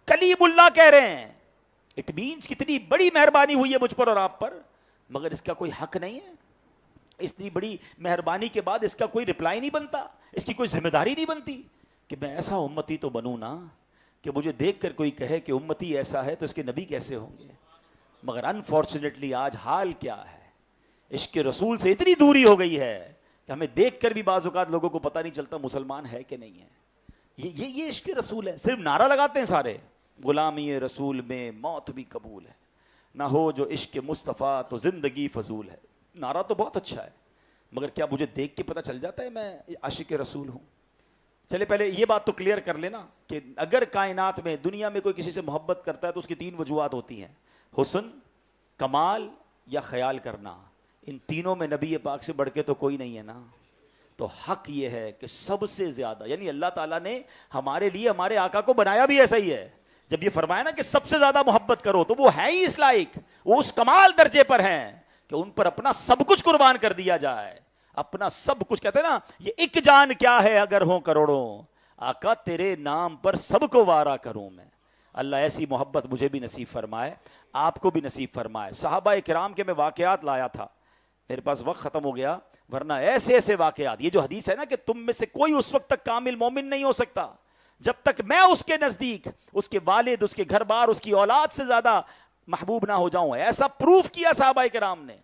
کلیم اللہ کہہ رہے ہیں. اٹ مینس کتنی بڑی مہربانی ہوئی ہے مجھ پر اور آپ پر, مگر اس کا کوئی حق نہیں ہے. اتنی بڑی مہربانی کے بعد اس کا کوئی رپلائی نہیں بنتا, اس کی کوئی ذمہ داری نہیں بنتی کہ میں ایسا امتی تو بنوں نا کہ مجھے دیکھ کر کوئی کہے کہ امتی ایسا ہے تو اس کے نبی کیسے ہوں گے. مگر انفارچونیٹلی آج حال کیا ہے, عشق رسول سے اتنی دوری ہو گئی ہے کہ ہمیں دیکھ کر بھی بعض اوقات لوگوں کو پتہ نہیں چلتا مسلمان ہے کہ نہیں ہے. یہ عشق رسول ہے. صرف نعرہ لگاتے ہیں سارے, غلامی رسول میں موت بھی قبول ہے, نہ ہو جو عشق مصطفیٰ تو زندگی فضول ہے. نعرہ تو بہت اچھا ہے, مگر کیا مجھے دیکھ کے پتہ چل جاتا ہے میں عاشق رسول ہوں؟ چلے پہلے یہ بات تو کلیئر کر لینا کہ اگر کائنات میں دنیا میں کوئی کسی سے محبت کرتا ہے تو اس کی 3 وجوہات ہوتی ہیں, حسن, کمال یا خیال کرنا. ان تینوں میں نبی پاک سے بڑھ کے تو کوئی نہیں ہے نا. تو حق یہ ہے کہ سب سے زیادہ, یعنی اللہ تعالیٰ نے ہمارے لیے ہمارے آقا کو بنایا بھی ایسا ہی ہے. جب یہ فرمایا نا کہ سب سے زیادہ محبت کرو تو وہ ہے ہی اس لائق, وہ اس کمال درجے پر ہیں کہ ان پر اپنا سب کچھ قربان کر دیا جائے. اپنا سب کچھ, کہتے ہیں نا یہ ایک جان کیا ہے اگر ہوں کروڑوں, آقا تیرے نام پر سب کو وارا کروں میں. اللہ ایسی محبت مجھے بھی نصیب فرمائے, آپ کو بھی نصیب فرمائے. صحابہ کرام کے میں واقعات لایا تھا, میرے پاس وقت ختم ہو گیا, ورنہ ایسے ایسے واقعات. یہ جو حدیث ہے نا کہ تم میں سے کوئی اس وقت تک کامل مومن نہیں ہو سکتا جب تک میں اس کے نزدیک اس کے والد, اس کے گھر بار, اس کی اولاد سے زیادہ محبوب نہ ہو جاؤں. ایسا پروف کیا صحابہ کرام نے.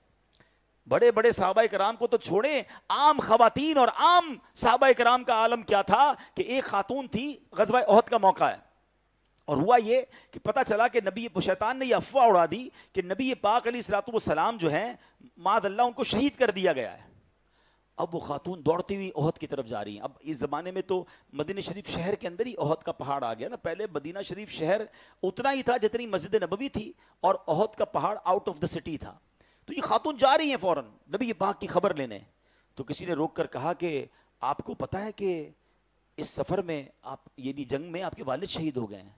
بڑے بڑے صحابہ کرام کو تو چھوڑیں, عام خواتین اور عام صحابہ کرام کا عالم کیا تھا کہ ایک خاتون تھی, غزوہ احد کا موقع ہے, اور ہوا یہ کہ پتہ چلا کہ نبی, شیطان نے یہ افواہ اڑا دی کہ نبی پاک علیہ السلام جو ہیں معاذ اللہ ان کو شہید کر دیا گیا ہے. اب وہ خاتون دوڑتی ہوئی احد کی طرف جا رہی ہیں. اب اس زمانے میں تو مدینہ شریف شہر کے اندر ہی احد کا پہاڑ آ گیا نا. پہلے مدینہ شریف شہر اتنا ہی تھا جتنی مسجد نبوی تھی, اور احد کا پہاڑ آؤٹ آف دا سٹی تھا. تو یہ خاتون جا رہی ہیں فوراً نبی پاک کی خبر لینے. تو کسی نے روک کر کہا کہ آپ کو پتہ ہے کہ اس سفر میں آپ, یعنی جنگ میں آپ کے والد شہید ہو گئے ہیں؟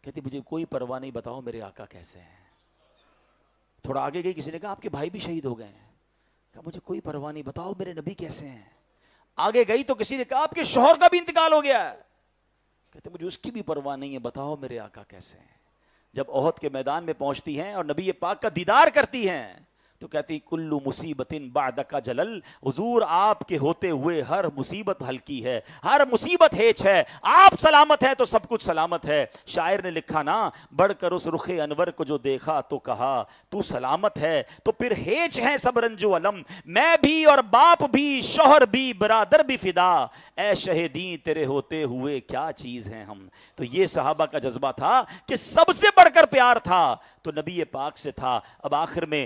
کہتی مجھے کوئی پرواہ نہیں, بتاؤ میرے آقا کیسے ہیں. تھوڑا آگے گئی, کسی نے کہا آپ کے بھائی بھی شہید ہو گئے ہیں. کہا مجھے کوئی پرواہ نہیں, بتاؤ میرے نبی کیسے ہیں. آگے گئی تو کسی نے کہا آپ کے شوہر کا بھی انتقال ہو گیا ہے. کہتے مجھے اس کی بھی پرواہ نہیں ہے, بتاؤ میرے آقا کیسے ہیں. جب احد کے میدان میں پہنچتی ہیں اور نبی پاک کا دیدار کرتی ہیں تو کہتی کلو مصیبت بعدک جلل, حضور آپ کے ہوتے ہوئے ہر مصیبت ہلکی ہے, ہر مصیبت ہیچ ہے, آپ سلامت ہے تو سب کچھ سلامت ہے. شاعر نے لکھا نا, بڑھ کر اس رخ انور کو جو دیکھا تو کہا تو سلامت ہے, تو پھر ہیچ ہے سب رنج و علم, میں بھی اور باپ بھی, شوہر بھی, برادر بھی فدا, اے شہیدین تیرے ہوتے ہوئے کیا چیز ہیں ہم. تو یہ صحابہ کا جذبہ تھا کہ سب سے بڑھ کر پیار تھا تو نبی پاک سے تھا. اب آخر میں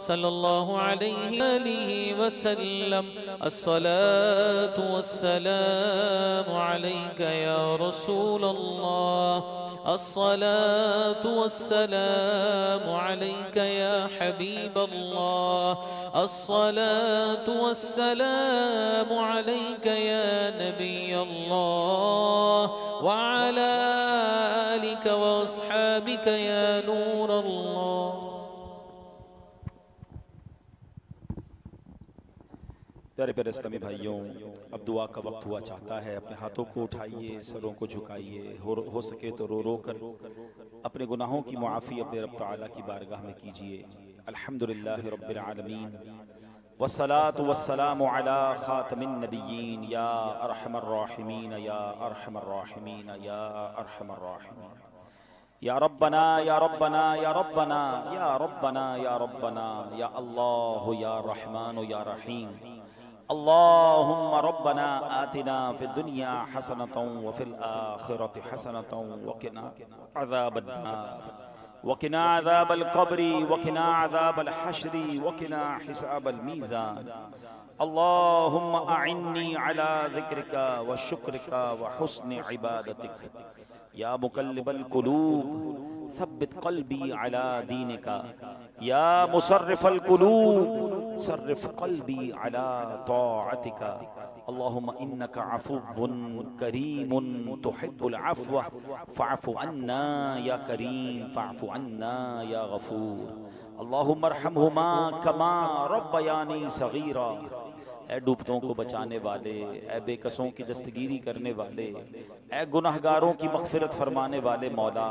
صلی اللہ علیہ وآلہ وسلم الصلاة والسلام علیک یا رسول اللہ الصلاة والسلام علیک یا حبیب اللہ الصلاة والسلام علیک یا نبی اللہ وعلى آلك وأصحابك يا نور الله. پیارے پیارے اسلامی بھائیوں، اب دعا کا وقت ہوا چاہتا ہے. اپنے ہاتھوں کو اٹھائیے، سروں کو جھکائیے، ہو سکے تو رو رو کر اپنے گناہوں کی معافی اپنے رب تعالیٰ کی بارگاہ میں کیجیے. الحمدللہ رب العالمین والصلاة والسلام على خاتم النبیین یا ارحم الراحمین یا ارحم الراحمین یا ارحم الراحمین. یا ربنا یا ربنا یا ربنا یا ربنا یا ربنا یا اللہ یا رحمان یا رحیم. اللہم ربنا آتنا فی الدنیا حسنة وفی الآخرة حسنة وقنا عذاب النار وقنا عذاب القبر وقنا عذاب الحشر وقنا حساب الميزان. اللهم أعني على ذكرك وشكرك وحسن عبادتك يا مقلب القلوب ثبت قلبي على دينك يا مصرف القلوب صرف قلبي على طاعتك. اللهم إنك عفو كريم تحب العفو فاعف عنا يا كريم فاعف عنا يا غفور. اللهم ارحمهما كما ربياني صغيرا. اے ڈوبتوں کو بچانے والے، اے بے کسوں کی دستگیری کرنے والے، اے گناہگاروں کی مغفرت فرمانے والے مولا،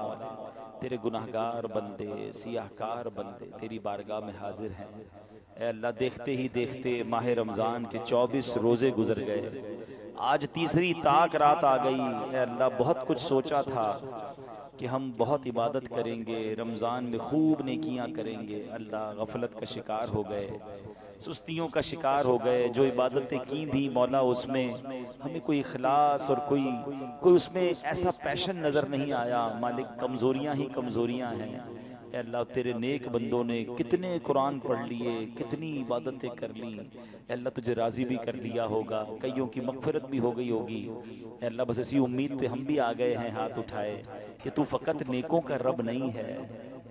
تیرے گناہگار بندے، سیاہکار بندے تیری بارگاہ میں حاضر ہیں. اے اللہ، دیکھتے ہی دیکھتے ماہ رمضان کے 24 روزے گزر گئے، آج تیسری طاق رات آ گئی. اے اللہ، بہت کچھ سوچا تھا کہ ہم بہت عبادت کریں گے، رمضان میں خوب نیکیاں کریں گے. اللہ، غفلت کا شکار ہو گئے، سستیوں کا شکار ہو گئے. جو عبادتیں کی بھی مولا، اس میں ہمیں کوئی اخلاص اور کوئی اس میں ایسا پیشن نظر نہیں آیا. مالک، کمزوریاں ہی کمزوریاں ہیں. اے اللہ، تیرے نیک بندوں نے کتنے قرآن پڑھ لیے، کتنی عبادتیں کر لیں. اے اللہ، تجھے راضی بھی کر لیا ہوگا، کئیوں کی مغفرت بھی ہو گئی ہوگی. اے اللہ، بس اسی امید پہ ہم بھی آ گئے ہیں ہاتھ اٹھائے کہ تو فقط نیکوں کا رب نہیں ہے،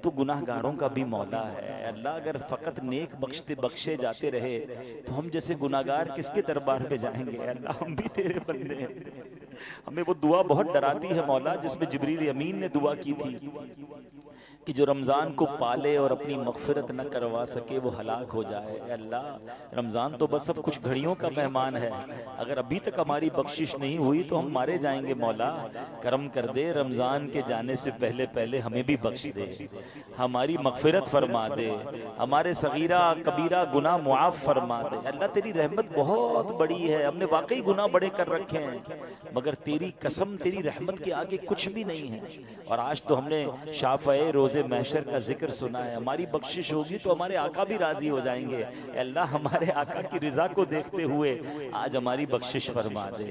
تو گناہ گاروں کا بھی مولا ہے. اللہ، اگر فقط نیک بخشے جاتے رہے تو ہم جیسے گناہ گار کس کے دربار پہ جائیں گے؟ اللہ، ہم بھی تیرے بندے ہیں. ہمیں وہ دعا بہت ڈراتی ہے مولا، جس میں جبریل امین نے دعا کی تھی کہ جو رمضان کو پالے اور اپنی مغفرت نہ کروا سکے وہ ہلاک ہو جائے. اے اللہ، رمضان تو بس اب کچھ گھڑیوں کا مہمان ہے، اگر ابھی تک ہماری بخشش نہیں ہوئی تو ہم مارے جائیں گے. مولا، کرم کر دے، رمضان کے جانے سے پہلے ہمیں بھی بخش دے، ہماری مغفرت فرما دے، ہمارے صغیرہ کبیرہ گناہ معاف فرما دے. اللہ، تیری رحمت بہت بڑی ہے، ہم نے واقعی گناہ بڑے کر رکھے ہیں، مگر تیری قسم، تیری رحمت کے آگے کچھ بھی نہیں ہے. اور آج تو ہم نے شافعِ روز محشر کا ذکر سنا ہے. ہماری بخشش ہوگی تو ہمارے آقا بھی راضی ہو جائیں گے. اے اللہ، ہمارے آقا کی رضا کو دیکھتے ہوئے آج ہماری بخشش فرما دے.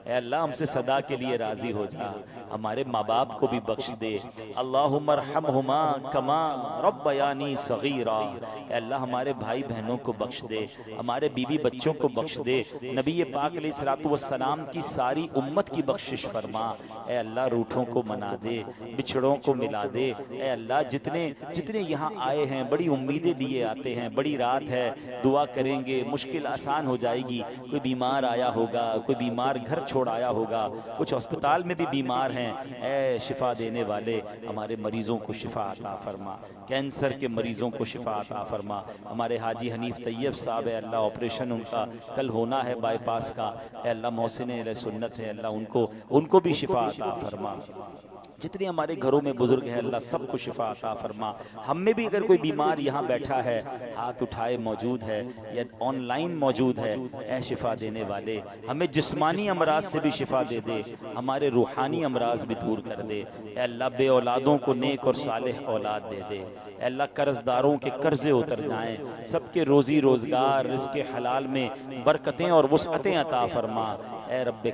اے اللہ، ہم سے صدا کے لیے راضی ہو جا، ہمارے ماں باپ کو بھی بخش دے. اللہم ارحمہما کما ربیانی صغیرا. اے اللہ، ہمارے بھائی بہنوں کو بخش دے، ہمارے بیوی بچوں کو بخش دے. نبی پاک علیہ الصلوۃ والسلام کی ساری امت کی بخشش فرما. اے اللہ، روٹھوں کو منا دے، بچھڑوں کو ملا دے. اے اللہ، جتنے یہاں آئے ہیں بڑی امیدیں لیے آتے ہیں. بڑی رات ہے، دعا کریں گے، مشکل آسان ہو جائے گی. کوئی بیمار آیا ہوگا، کوئی بیمار گھر چھوڑ آیا ہوگا، کچھ ہسپتال میں بھی بیمار ہیں. اے شفا دینے والے، ہمارے مریضوں کو شفا عطا فرما. کینسر کے مریضوں کو شفا عطا فرما. ہمارے حاجی حنیف طیب صاحب، اے اللہ، آپریشن ان کا کل ہونا ہے بائی پاس کا. اے اللہ، محسن علیہ سنت ہے، اللہ ان کو بھی شفا عطا فرما. جتنے ہمارے گھروں میں بزرگ ہیں اللہ سب کو شفا عطا فرما. ہم میں بھی اگر کوئی بیمار یہاں بیٹھا ہے ہاتھ اٹھائے موجود ہے یا آن لائن موجود ہے، اے شفا دینے والے ہمیں جسمانی امراض سے بھی شفا دے دے، ہمارے روحانی امراض بھی دور کر دے. اے اللہ بے اولادوں کو نیک اور صالح اولاد دے دے. اے اللہ قرض داروں کے قرضے اتر جائیں، سب کے روزی روزگار رزق حلال میں برکتیں اور وسعتیں عطا فرما. اے رب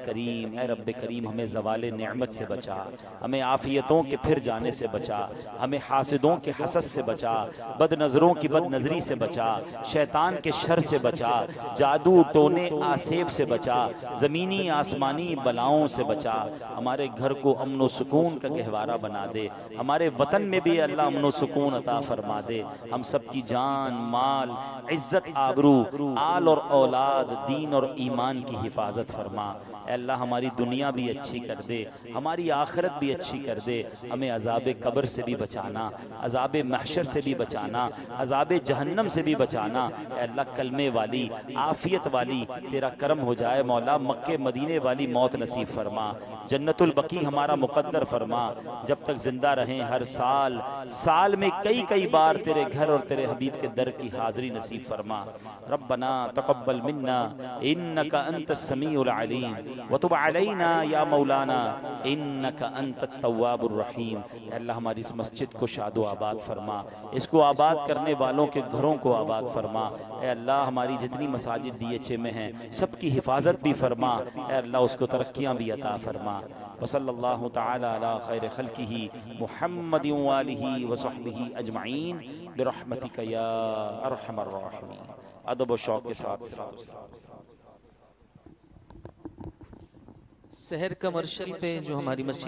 کریم ہمیں زوال نعمت سے بچا، ہمیں عافیتوں کے پھر جانے سے بچا، ہمیں حاسدوں کے حسد سے بچا، بد نظروں کی بد نظری سے بچا، شیطان کے شر سے بچا، جادو ٹونے آسیب سے بچا، زمینی آسمانی بلاؤں سے بچا، ہمارے گھر کو امن و سکون کا گہوارہ بنا دے، ہمارے وطن میں بھی اللہ امن و سکون عطا فرما دے، ہم سب کی جان مال عزت آبرو آل اور اولاد دین اور ایمان کی حفاظت فرما۔ اے اللہ ہماری دنیا بھی اچھی کر دے، ہماری آخرت بھی اچھی کر دے، ہمیں عذاب قبر سے بھی بچانا، عذاب محشر سے بھی بچانا، عذاب جہنم سے بھی بچانا۔ اے اللہ کلمے والی عافیت والی تیرا کرم ہو جائے مولا، مکے مدینے والی موت نصیب فرما، جنت البقیع ہمارا مقدر فرما، جب تک زندہ رہیں ہر سال میں کئی بار تیرے گھر اور تیرے حبیب کے در کی حاضری نصیب فرما۔ ربنا تقبل منا انک انت السمیع العلیم وتب علینا یا مولانا انک انت التواب الرحیم۔ اے اللہ ہماری اس مسجد کو شاد و آباد فرما، اس کو آباد کرنے والوں کے گھروں کو آباد فرما۔ اے اللہ ہماری جتنی مساجد DHA میں ہیں سب کی حفاظت بھی فرما، اے اللہ اس کو ترقیاں بھی عطا فرما۔ وصلی اللہ تعالی علی خیر خلقہ محمد وآلہ وصحبہ اجمعین برحمتک یا ارحم الراحمین۔ ادب و شوق کے ساتھ سحر کمرشل پہ جو ہماری مسجد